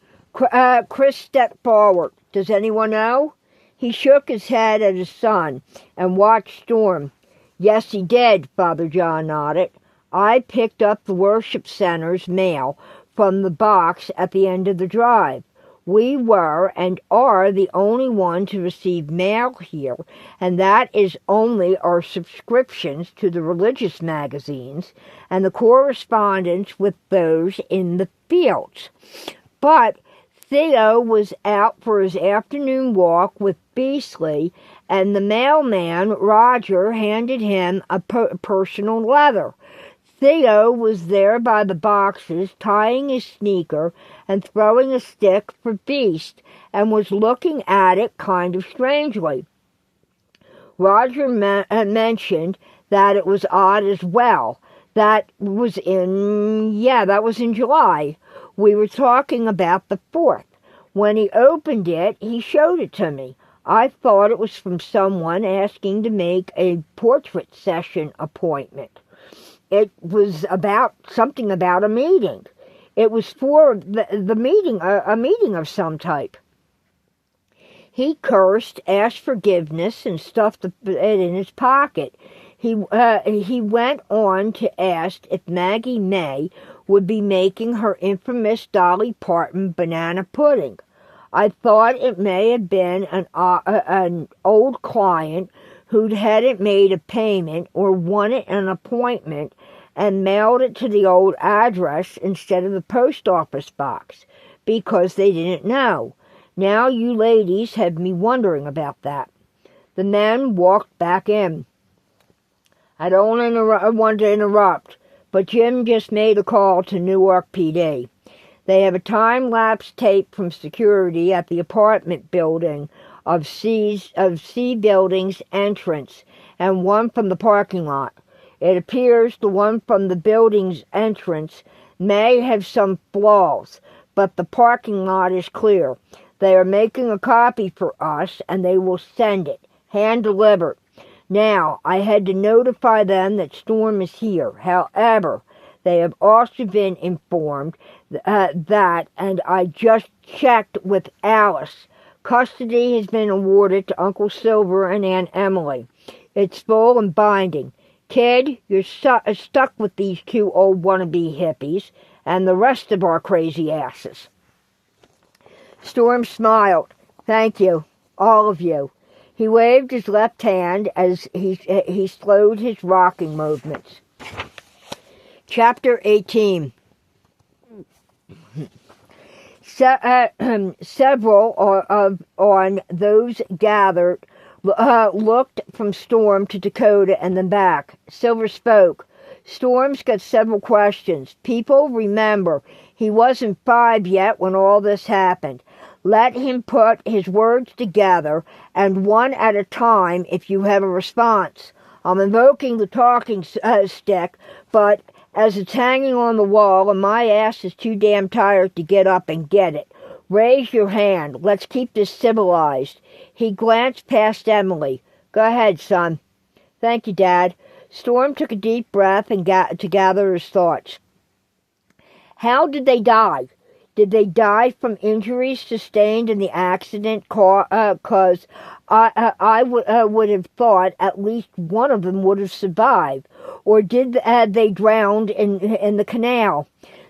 Chris stepped forward. Does anyone know? He shook his head at his son and watched Storm. Yes, he did, Father John nodded. I picked up the worship center's mail from the box at the end of the drive. We were and are the only one to receive mail here, and that is only our subscriptions to the religious magazines and the correspondence with those in the fields. But Theo was out for his afternoon walk with Beasley, and the mailman, Roger, handed him a personal letter. Theo was there by the boxes, tying his sneaker and throwing a stick for Beast, and was looking at it kind of strangely. Roger mentioned that it was odd as well. That was in July. We were talking about the 4th. When he opened it, he showed it to me. I thought it was from someone asking to make a portrait session appointment. It was about something about a meeting. It was for the meeting, a meeting of some type. He cursed, asked forgiveness, and stuffed it in his pocket. He went on to ask if Maggie May would be making her infamous Dolly Parton banana pudding. I thought it may have been an old client who hadn't made a payment or wanted an appointment and mailed it to the old address instead of the post office box because they didn't know. Now you ladies have me wondering about that. The men walked back in. I don't want to interrupt, but Jim just made a call to Newark PD. They have a time-lapse tape from security at the apartment building of C Building's entrance and one from the parking lot. It appears the one from the building's entrance may have some flaws, but the parking lot is clear. They are making a copy for us, and they will send it, hand-delivered. Now, I had to notify them that Storm is here. However, they have also been informed that, and I just checked with Alice, custody has been awarded to Uncle Silver and Aunt Emily. It's full and binding. Kid, you're stuck with these 2 old wannabe hippies and the rest of our crazy asses. Storm smiled. Thank you, all of you. He waved his left hand as he slowed his rocking movements. Chapter 18. Several on those gathered looked from Storm to Dakota and then back. Silver spoke. Storm's got several questions. People, remember, he wasn't 5 yet when all this happened. Let him put his words together, and one at a time if you have a response. I'm invoking the talking stick, but as it's hanging on the wall and my ass is too damn tired to get up and get it. Raise your hand. Let's keep this civilized. He glanced past Emily. Go ahead, son. Thank you, Dad. Storm took a deep breath and to gather his thoughts. How did they die? Did they die from injuries sustained in the accident? Because I would have thought at least one of them would have survived. Or did they drown in the canal?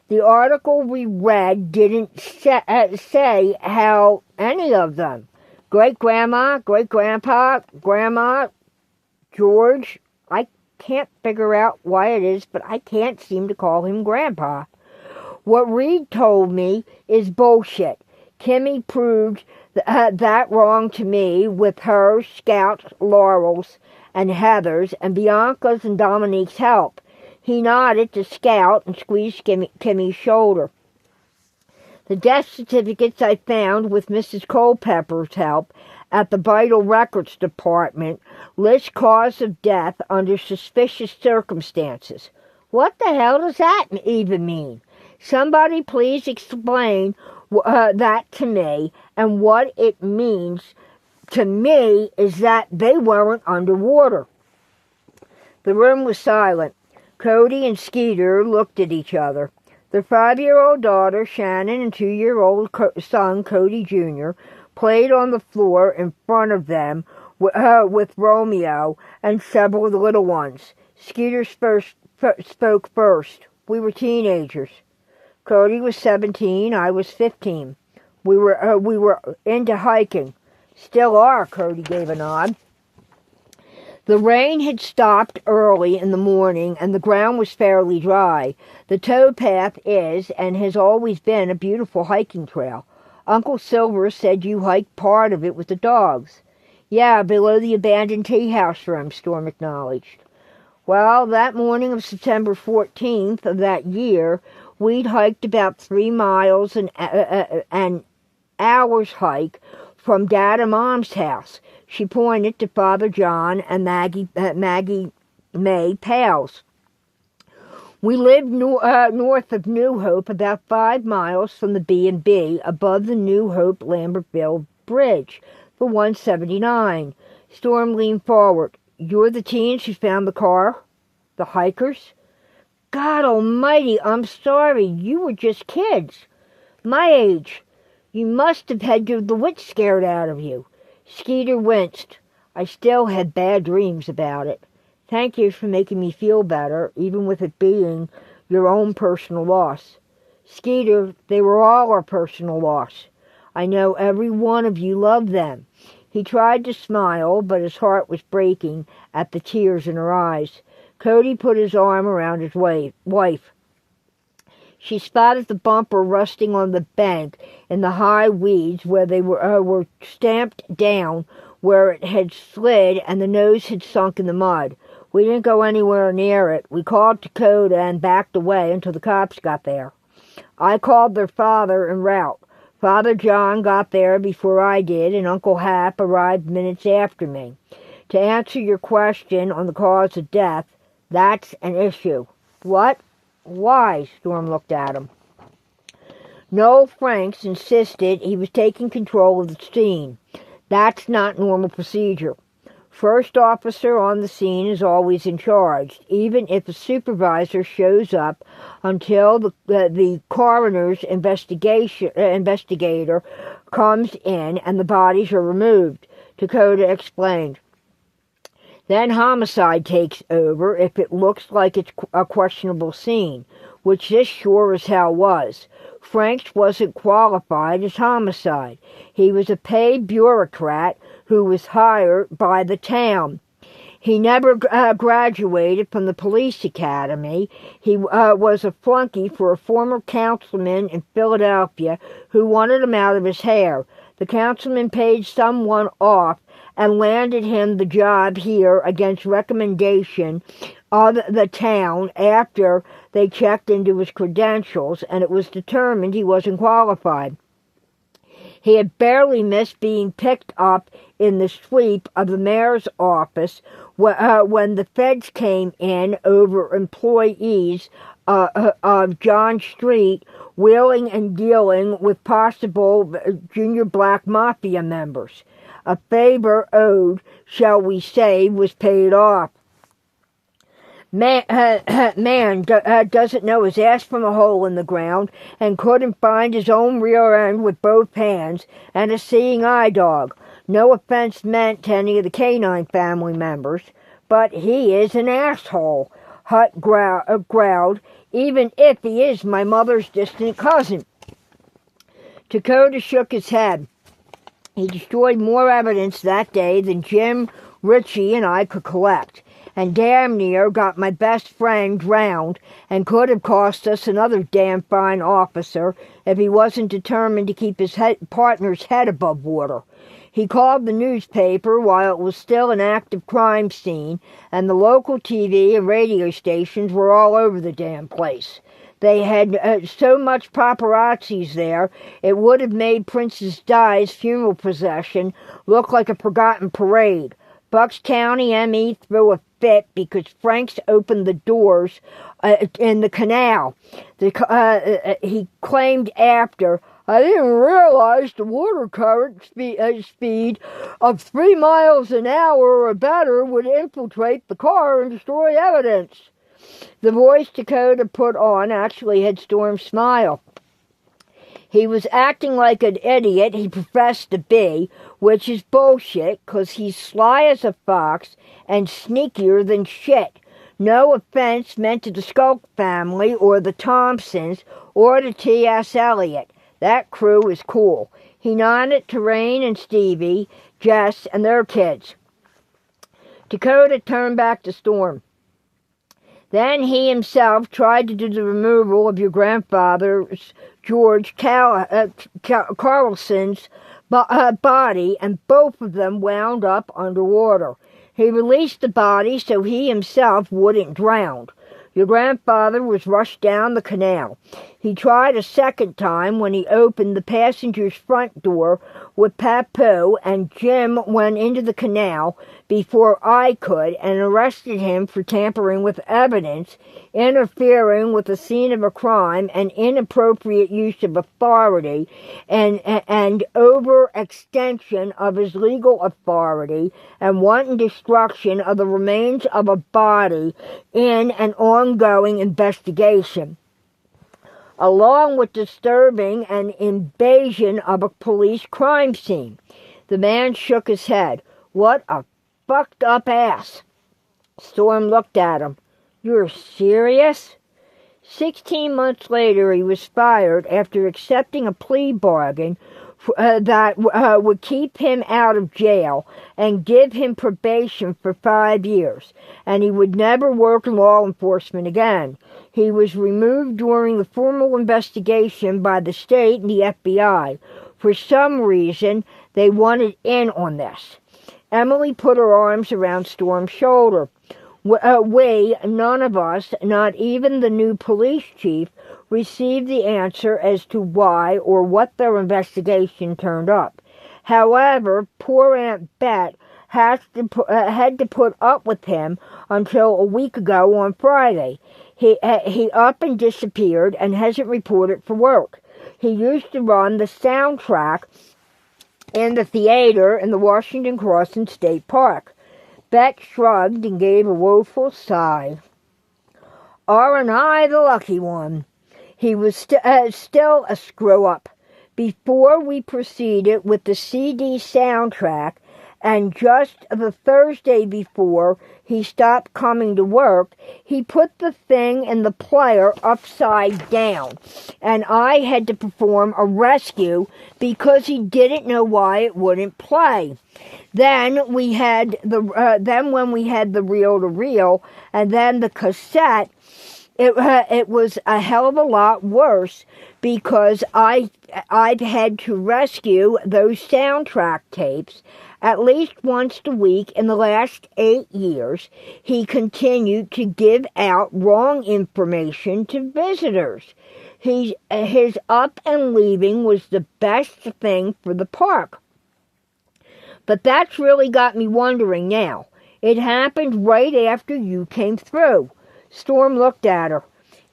The article we read didn't say how any of them. Great-grandma, great-grandpa, grandma, George. I can't figure out why it is, but I can't seem to call him Grandpa. What Reed told me is bullshit. Kimmy proved that wrong to me with her, Scout's, Laurel's, and Heather's, and Bianca's and Dominique's help. He nodded to Scout and squeezed Kimmy's shoulder. The death certificates I found with Mrs. Culpepper's help at the Vital Records Department list cause of death under suspicious circumstances. What the hell does that even mean? Somebody please explain that to me, and what it means to me is that they weren't underwater. The room was silent. Cody and Skeeter looked at each other. Their 5-year-old daughter, Shannon, and 2-year-old son, Cody Jr., played on the floor in front of them with Romeo and several of the little ones. Skeeter spoke first. We were teenagers. Cody was 17, I was 15. We were into hiking. Still are, Cody gave a nod. The rain had stopped early in the morning, and the ground was fairly dry. The towpath is, and has always been, a beautiful hiking trail. Uncle Silver said you hiked part of it with the dogs. Yeah, below the abandoned tea house room, Storm acknowledged. Well, that morning of September 14th of that year, we'd hiked about 3 miles an hour's hike from Dad and Mom's house. She pointed to Father John and Maggie May Pales. We lived north of New Hope, about 5 miles from the B&B, above the New Hope Lambertville Bridge for 179. Storm leaned forward. You're the teens who found the car? The hikers? God almighty, I'm sorry. You were just kids. My age. You must have had the wits scared out of you. Skeeter winced. I still had bad dreams about it. Thank you for making me feel better, even with it being your own personal loss. Skeeter, they were all our personal loss. I know every one of you loved them. He tried to smile, but his heart was breaking at the tears in her eyes. Cody put his arm around his wife. She spotted the bumper rusting on the bank in the high weeds where they were stamped down, where it had slid and the nose had sunk in the mud. We didn't go anywhere near it. We called Dakota and backed away until the cops got there. I called their father en route. Father John got there before I did, and Uncle Hap arrived minutes after me. To answer your question on the cause of death, that's an issue. What? Why? Storm looked at him. Noel Franks insisted he was taking control of the scene. That's not normal procedure. First officer on the scene is always in charge, even if a supervisor shows up until the coroner's investigator comes in and the bodies are removed, Dakota explained. Then homicide takes over if it looks like it's a questionable scene, which this sure as hell was. Franks wasn't qualified as homicide. He was a paid bureaucrat who was hired by the town. He never graduated from the police academy. He was a flunky for a former councilman in Philadelphia who wanted him out of his hair. The councilman paid someone off and landed him the job here against recommendation of the town after they checked into his credentials, and it was determined he wasn't qualified. He had barely missed being picked up in the sweep of the mayor's office when the feds came in over employees of John Street wheeling and dealing with possible junior black mafia members. A favor owed, shall we say, was paid off. Man doesn't know his ass from a hole in the ground and couldn't find his own rear end with both hands, and a seeing eye dog. No offense meant to any of the canine family members, but he is an asshole, Hutt growled, even if he is my mother's distant cousin. Dakota shook his head. He destroyed more evidence that day than Jim, Ritchie, and I could collect, and damn near got my best friend drowned, and could have cost us another damn fine officer if he wasn't determined to keep his partner's head above water. He called the newspaper while it was still an active crime scene, and the local TV and radio stations were all over the damn place. They had so much paparazzis there, it would have made Princess Di's funeral procession look like a forgotten parade. Bucks County M.E. threw a fit because Franks opened the doors in the canal. He claimed after, I didn't realize the water current speed of 3 miles an hour or better would infiltrate the car and destroy evidence. The voice Dakota put on actually had Storm's smile. He was acting like an idiot he professed to be, which is bullshit, 'cause he's sly as a fox and sneakier than shit. No offense meant to the Skulk family or the Thompsons or to T.S. Eliot. That crew is cool. He nodded to Rain and Stevie, Jess, and their kids. Dakota turned back to Storm. Then he himself tried to do the removal of your grandfather's, George Carlson's, body, and both of them wound up underwater. He released the body so he himself wouldn't drown. Your grandfather was rushed down the canal. He tried a second time when he opened the passenger's front door with Papu, and Jim went into the canal before I could and arrested him for tampering with evidence, interfering with the scene of a crime, and inappropriate use of authority, and overextension of his legal authority, and wanton destruction of the remains of a body in an ongoing investigation, along with disturbing an invasion of a police crime scene. The man shook his head. What a fucked up ass. Storm looked at him. You're serious? 16 months later, he was fired after accepting a plea bargain that would keep him out of jail and give him probation for 5 years, and he would never work in law enforcement again. He was removed during the formal investigation by the state and the FBI. For some reason, they wanted in on this. Emily put her arms around Storm's shoulder. We, none of us, not even the new police chief, received the answer as to why or what their investigation turned up. However, poor Aunt Bet had to put up with him until a week ago on Friday. He up and disappeared and hasn't reported for work. He used to run the soundtrack in the theater in the Washington Crossing State Park. Bet shrugged and gave a woeful sigh. Aren't I the lucky one? He was still a screw-up. Before we proceeded with the CD soundtrack, and just the Thursday before he stopped coming to work, he put the thing in the player upside down, and I had to perform a rescue because he didn't know why it wouldn't play. Then when we had the reel-to-reel, and then the cassette, it was a hell of a lot worse because I've had to rescue those soundtrack tapes at least once a week in the last 8 years. He continued to give out wrong information to visitors. His up and leaving was the best thing for the park. But that's really got me wondering now. It happened right after you came through. Storm looked at her,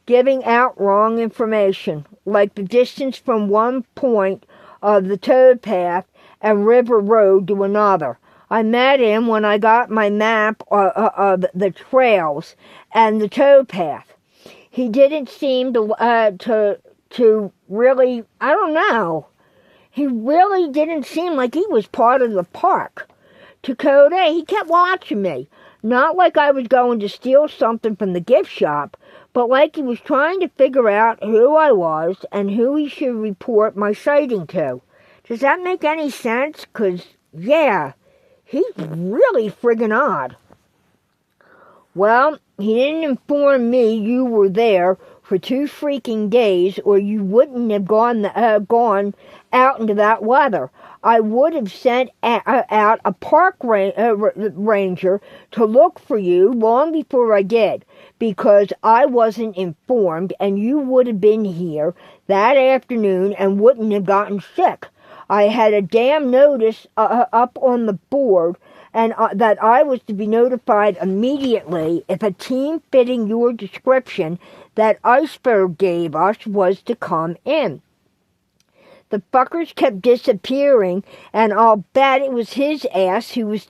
giving out wrong information, like the distance from one point of the towpath and River Road to another. I met him when I got my map of the trails and the towpath. He didn't seem to really, I don't know. He really didn't seem like he was part of the park. To Code, he kept watching me. Not like I was going to steal something from the gift shop, but like he was trying to figure out who I was and who he should report my sighting to. Does that make any sense? 'Cause, yeah, he's really friggin' odd. Well, he didn't inform me you were there for 2 freaking days, or you wouldn't have gone out into that weather. I would have sent out a park ranger to look for you long before I did, because I wasn't informed, and you would have been here that afternoon and wouldn't have gotten sick. I had a damn notice up on the board, and that I was to be notified immediately if a team fitting your description that Iceberg gave us was to come in. The fuckers kept disappearing, and I'll bet it was his ass who was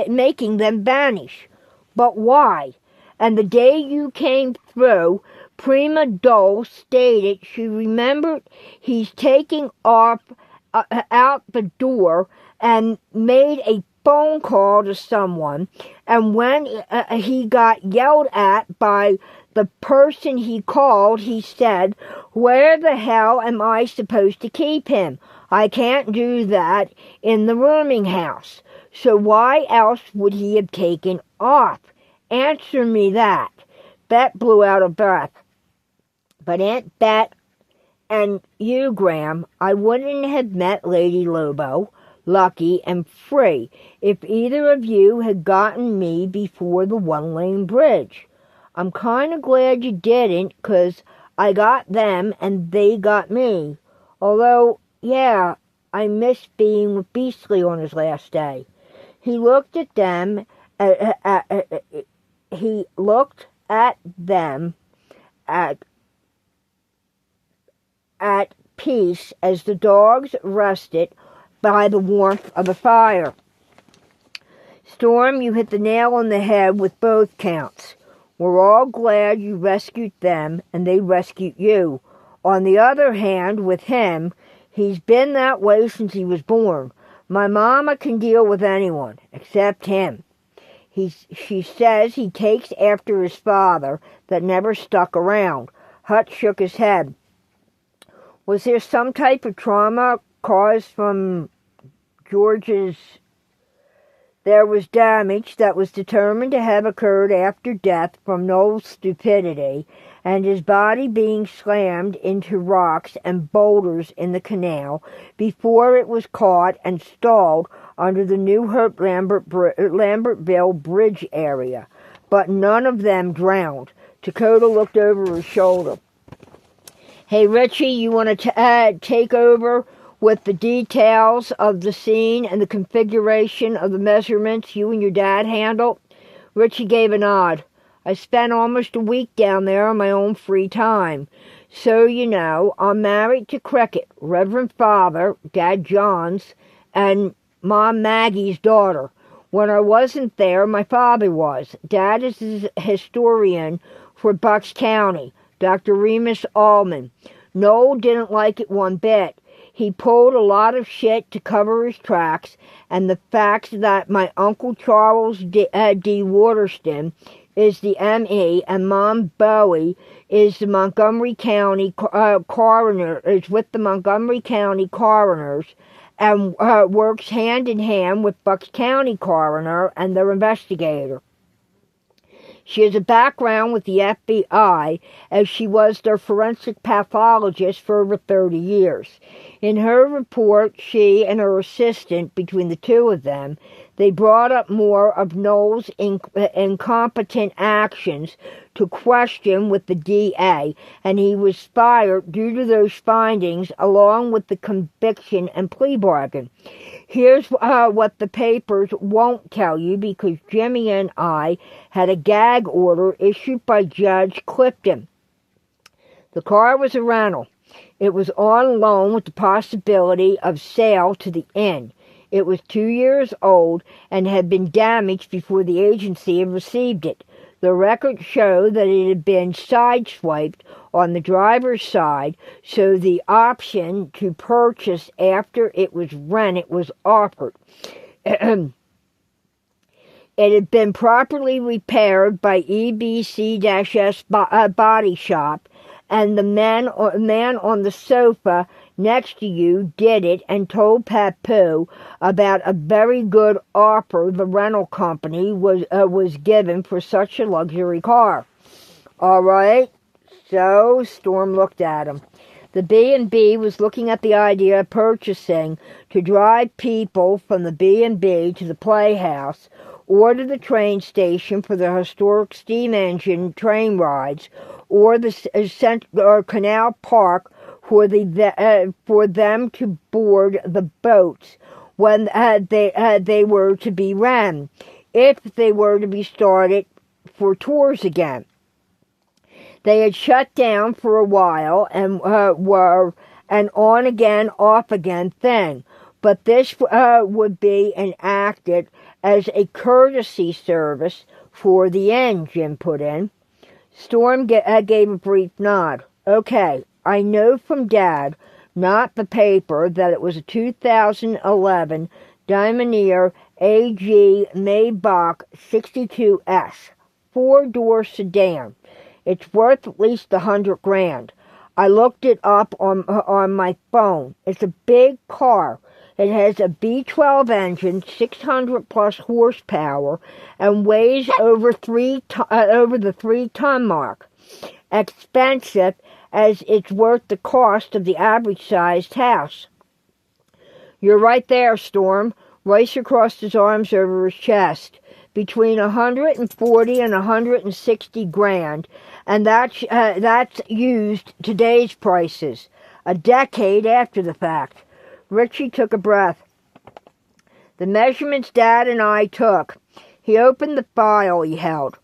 making them vanish. But why? And the day you came through, Prima Dole stated she remembered he's taking off out the door and made a phone call to someone, and when he got yelled at by the person he called, he said, "Where the hell am I supposed to keep him? I can't do that in the rooming house." So why else would he have taken off? Answer me that. Bet blew out a breath. But Aunt Bet and you, Graham, I wouldn't have met Lady Lobo, lucky and free, if either of you had gotten me before the one-lane bridge. I'm kind of glad you didn't, 'cause I got them and they got me. Although, yeah, I miss being with Beastly on his last day. He looked at them. He looked at them at peace as the dogs rested by the warmth of the fire. Storm, you hit the nail on the head with both counts. We're all glad you rescued them and they rescued you. On the other hand, with him, he's been that way since he was born. My mama can deal with anyone, except him. She says he takes after his father that never stuck around. Hutch shook his head. Was there some type of trauma caused from George's? There was damage that was determined to have occurred after death from Noel's stupidity and his body being slammed into rocks and boulders in the canal before it was caught and stalled under the New Hope Lambertville Bridge area. But none of them drowned. Dakota looked over his shoulder. Hey, Richie, you want to take over with the details of the scene and the configuration of the measurements you and your dad handled? Richie gave a nod. I spent almost a week down there on my own free time. So, you know, I'm married to Cricket, Reverend Father, Dad John's, and Mom Maggie's daughter. When I wasn't there, my father was. Dad is a historian for Bucks County, Dr. Remus Allman. Noel didn't like it one bit. He pulled a lot of shit to cover his tracks, and the fact that my Uncle Charles D. Waterston is the M.E. and Mom Bowie is the Montgomery County coroner, is with the Montgomery County coroners, and works hand in hand with Bucks County coroner and their investigator. She has a background with the FBI, as she was their forensic pathologist for over 30 years. In her report, she and her assistant, between the two of them, they brought up more of Noel's incompetent actions to question with the DA, and he was fired due to those findings, along with the conviction and plea bargain. Here's what the papers won't tell you, because Jimmy and I had a gag order issued by Judge Clifton. The car was a rental. It was on loan with the possibility of sale to the inn. It was 2 years old and had been damaged before the agency had received it. The records show that it had been sideswiped on the driver's side, so the option to purchase after it was rented was offered. It had been properly repaired by EBC-S Body Shop, and the man on the sofa next to you did it and told Papu about a very good offer the rental company was given for such a luxury car. All right, so Storm looked at him. The B&B was looking at the idea of purchasing to drive people from the B&B to the Playhouse or to the train station for the historic steam engine train rides, or the Canal Park for them to board the boats when they were to be ran, if they were to be started for tours again. They had shut down for a while and were an on again, off again thing, but this would be enacted as a courtesy service for the end, Jim put in. Storm gave a brief nod. Okay, I know from Dad, not the paper, that it was a 2011 Diamoneer AG Maybach 62S, 4-door sedan. It's worth at least $100,000. I looked it up on my phone. It's a big car. It has a B12 engine, 600 plus horsepower, and weighs over the 3-ton mark. Expensive, as it's worth the cost of the average-sized house. You're right there, Storm. Ricer crossed his arms over his chest. between 140 and 160 grand, and that's used today's prices, a decade after the fact. Richie took a breath. The measurements Dad and I took. He opened the file he held.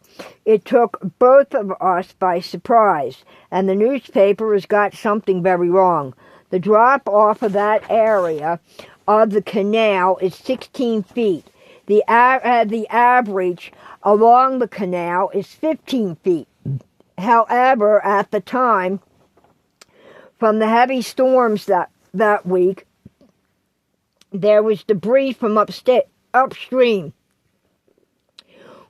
It took both of us by surprise, and the newspaper has got something very wrong. The drop off of that area of the canal is 16 feet. The average along the canal is 15 feet. However, at the time, from the heavy storms that week, there was debris from upstream.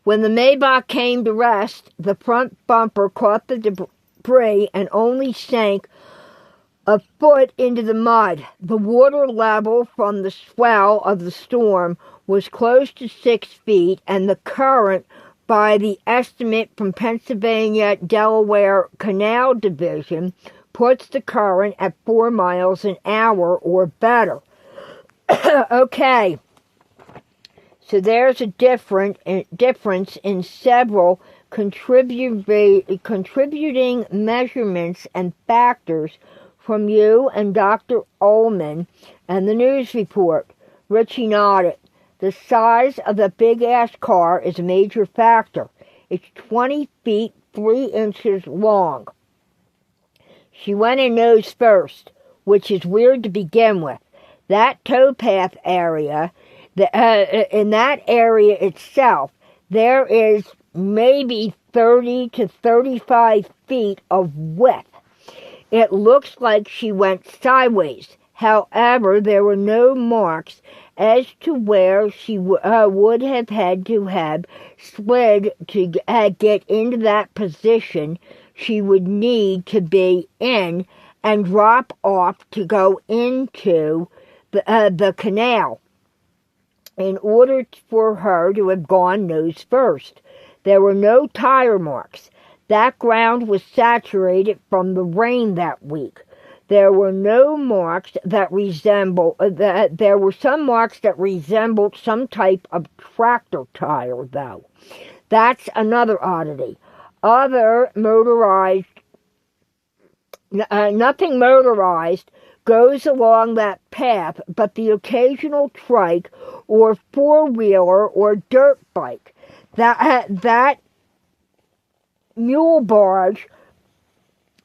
When the Maybach came to rest, the front bumper caught the debris and only sank a foot into the mud. The water level from the swell of the storm was close to 6 feet, and the current, by the estimate from Pennsylvania-Delaware Canal Division, puts the current at 4 miles an hour or better. Okay, so there's a difference in several contributing measurements and factors from you and Dr. Ullman and the news report. Richie nodded. The size of the big-ass car is a major factor. It's 20 feet, 3 inches long. She went in nose first, which is weird to begin with. That towpath area, in that area itself, there is maybe 30 to 35 feet of width. It looks like she went sideways. However, there were no marks as to where she would have had to have slid to get into that position she would need to be in and drop off to go into the canal in order for her to have gone nose first. There were no tire marks. That ground was saturated from the rain that week. There were no marks that there were some marks that resembled some type of tractor tire, though. That's another oddity. Nothing motorized goes along that path, but the occasional trike or four-wheeler or dirt bike. That mule barge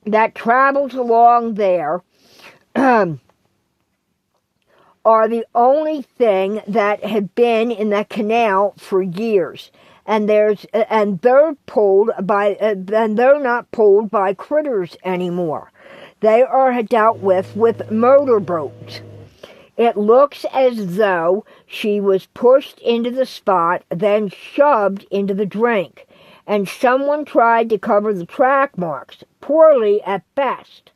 that travels along there are the only thing that have been in that canal for years, and they're not pulled by critters anymore. They are dealt with motorboats. It looks as though she was pushed into the spot, then shoved into the drink, and someone tried to cover the track marks, poorly at best.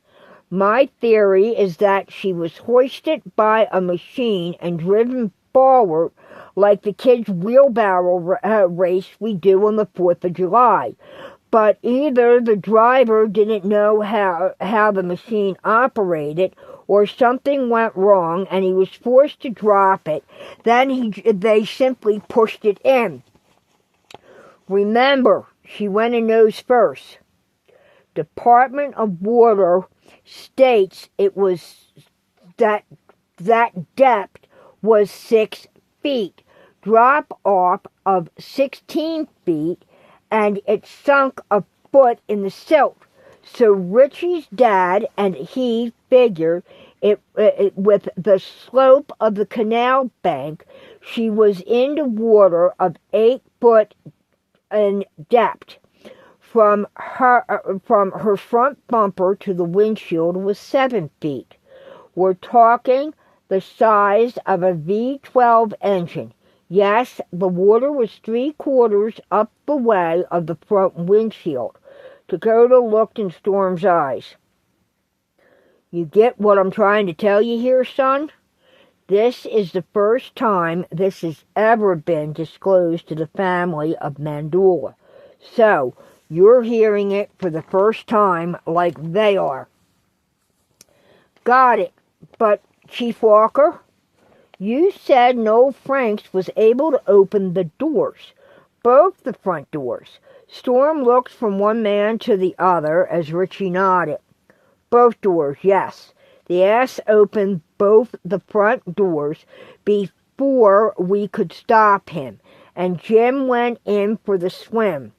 My theory is that she was hoisted by a machine and driven forward like the kids' wheelbarrow race we do on the 4th of July. But either the driver didn't know how the machine operated, or something went wrong and he was forced to drop it. Then they simply pushed it in. Remember, she went in nose first. Department of Water states it was that depth was 6 feet. Drop off of 16 feet, and it sunk a foot in the silt. So Richie's dad and he figured it with the slope of the canal bank, she was into water of 8 foot in depth. From her front bumper to the windshield was 7 feet. We're talking the size of a V12 engine. Yes, the water was 3/4 up the way of the front windshield. Dakota looked in Storm's eyes. You get what I'm trying to tell you here, son? This is the first time this has ever been disclosed to the family of Manduala. So, you're hearing it for the first time like they are. Got it. But, Chief Walker, you said Noel Franks was able to open the doors. Both the front doors. Storm looked from one man to the other as Richie nodded. Both doors, yes. The ass opened both the front doors before we could stop him, and Jim went in for the swim.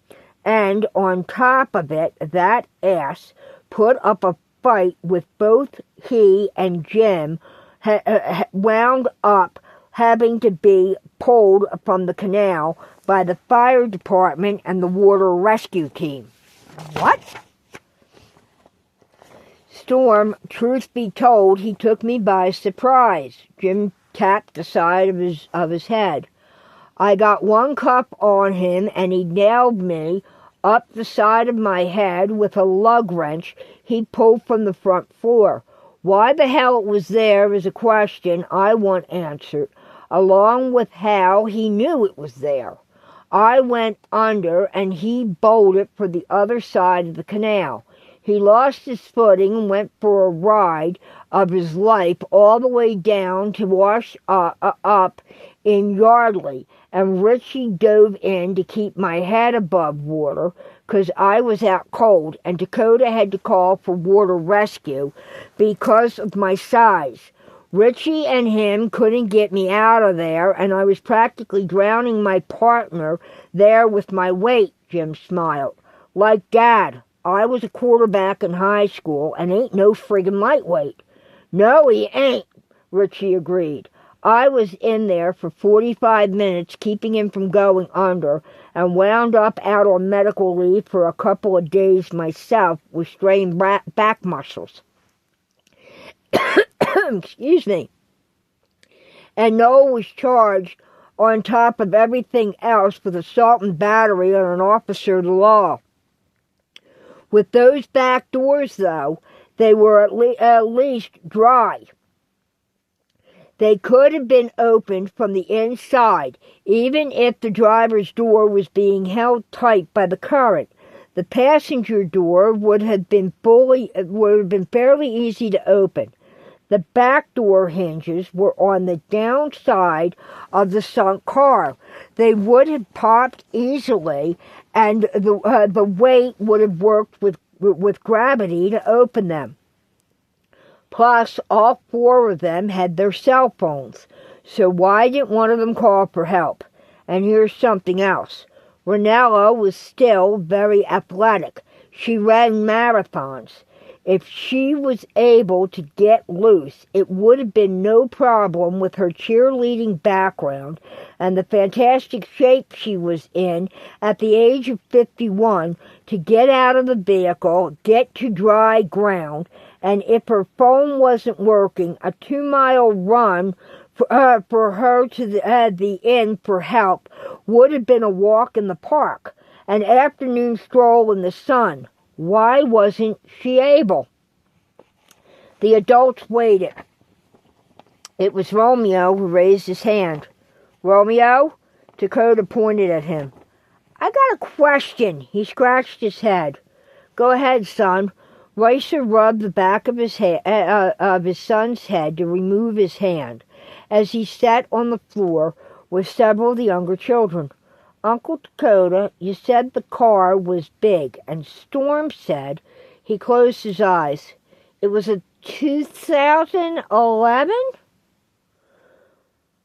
And on top of it, that ass put up a fight with both he and Jim, wound up having to be pulled from the canal by the fire department and the water rescue team. What? Storm, truth be told, he took me by surprise. Jim tapped the side of his head. I got one cuff on him, and he nailed me up the side of my head with a lug wrench he pulled from the front floor. Why the hell it was there is a question I want answered, along with how he knew it was there. I went under, and he bolted for the other side of the canal. He lost his footing and went for a ride of his life all the way down to wash up in Yardley, and Richie dove in to keep my head above water because I was out cold, and Dakota had to call for water rescue because of my size. Richie and him couldn't get me out of there, and I was practically drowning my partner there with my weight, Jim smiled. Like Dad. I was a quarterback in high school and ain't no friggin' lightweight. No, he ain't, Richie agreed. I was in there for 45 minutes keeping him from going under and wound up out on medical leave for a couple of days myself with strained back muscles. Excuse me. And Noel was charged on top of everything else with assault and battery on an officer of the law. With those back doors, though, they were at least dry. They could have been opened from the inside, even if the driver's door was being held tight by the current. The passenger door would have been fairly easy to open. The back door hinges were on the downside of the sunk car. They would have popped easily, and the weight would have worked with gravity to open them. Plus, all four of them had their cell phones, so why didn't one of them call for help? And here's something else. Ranella was still very athletic. She ran marathons. If she was able to get loose, it would have been no problem with her cheerleading background and the fantastic shape she was in at the age of 51 to get out of the vehicle, get to dry ground, and if her phone wasn't working, a 2-mile run for her to the inn for help would have been a walk in the park, an afternoon stroll in the sun. Why wasn't she able? The adults waited. It was Romeo who raised his hand. Romeo? Dakota pointed at him. I got a question. He scratched his head. Go ahead, son. Ricer rubbed the back of his son's head to remove his hand, as he sat on the floor with several of the younger children. Uncle Dakota, you said the car was big, and Storm said, he closed his eyes, it was a 2011?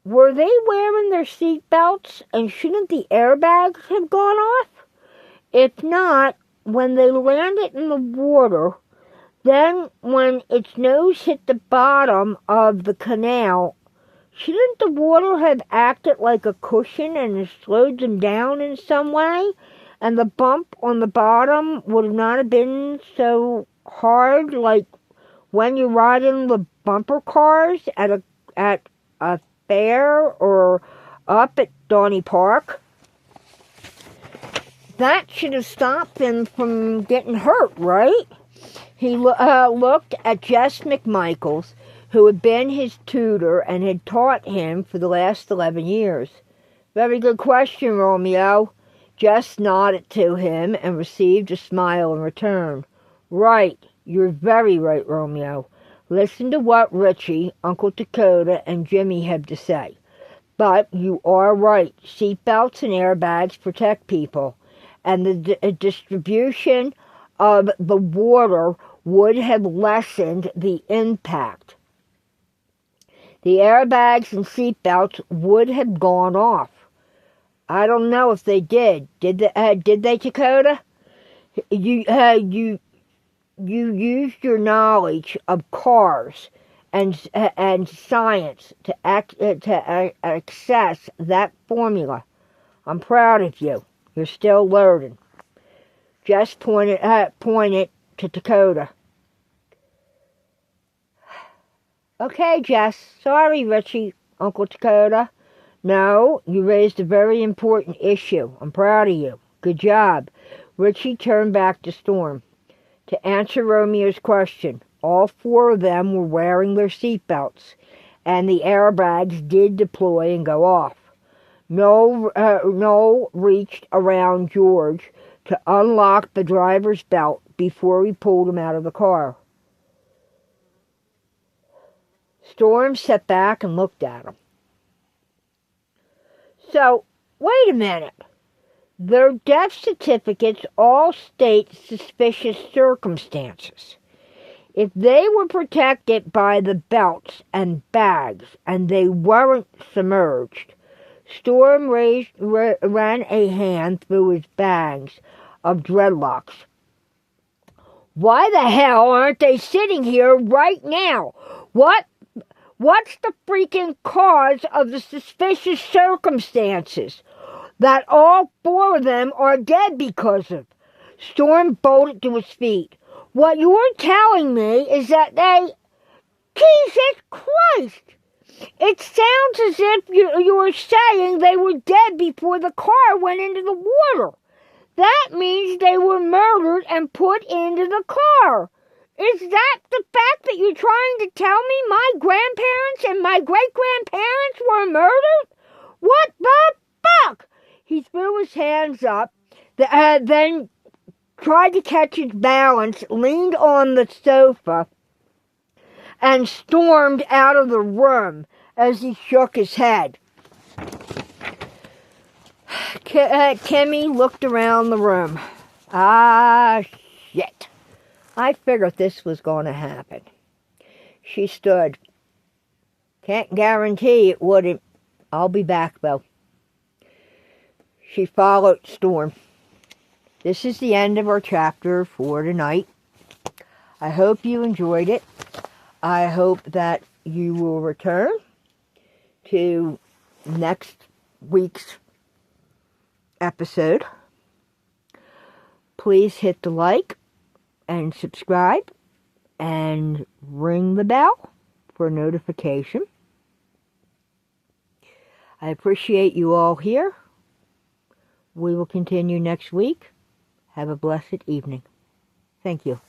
Were they wearing their seatbelts, and shouldn't the airbags have gone off? If not, when they landed in the water, then when its nose hit the bottom of the canal, shouldn't the water have acted like a cushion and slowed them down in some way? And the bump on the bottom would not have been so hard like when you ride in the bumper cars at a fair or up at Donny Park? That should have stopped them from getting hurt, right? He looked at Jess McMichaels, who had been his tutor and had taught him for the last 11 years. Very good question, Romeo. Jess nodded to him and received a smile in return. Right, you're very right, Romeo. Listen to what Richie, Uncle Dakota, and Jimmy have to say. But you are right. Seatbelts and airbags protect people. And the distribution of the water would have lessened the impact. The airbags and seatbelts would have gone off. I don't know if they did. Did they, Dakota? You used your knowledge of cars and science to access that formula. I'm proud of you. You're still learning. Just point it to Dakota. Okay, Jess. Sorry, Richie, Uncle Dakota. No, you raised a very important issue. I'm proud of you. Good job. Richie turned back to Storm. To answer Romeo's question, all four of them were wearing their seatbelts, and the airbags did deploy and go off. Noel reached around George to unlock the driver's belt before he pulled him out of the car. Storm sat back and looked at him. So, wait a minute. Their death certificates all state suspicious circumstances. If they were protected by the belts and bags and they weren't submerged, Storm ran a hand through his bangs of dreadlocks. Why the hell aren't they sitting here right now? What's the freaking cause of the suspicious circumstances that all four of them are dead because of? Storm bolted to his feet. What you're telling me is that they... Jesus Christ! It sounds as if you were saying they were dead before the car went into the water. That means they were murdered and put into the car. Is that the fact that you're trying to tell me my grandparents and my great-grandparents were murdered? What the fuck? He threw his hands up, then tried to catch his balance, leaned on the sofa, and stormed out of the room as he shook his head. Kimmy looked around the room. Ah, shit. I figured this was going to happen. She stood. Can't guarantee it wouldn't. I'll be back, though. She followed Storm. This is the end of our chapter for tonight. I hope you enjoyed it. I hope that you will return to next week's episode. Please hit the like and subscribe and ring the bell for notification. I appreciate you all here. We will continue next week. Have a blessed evening. Thank you.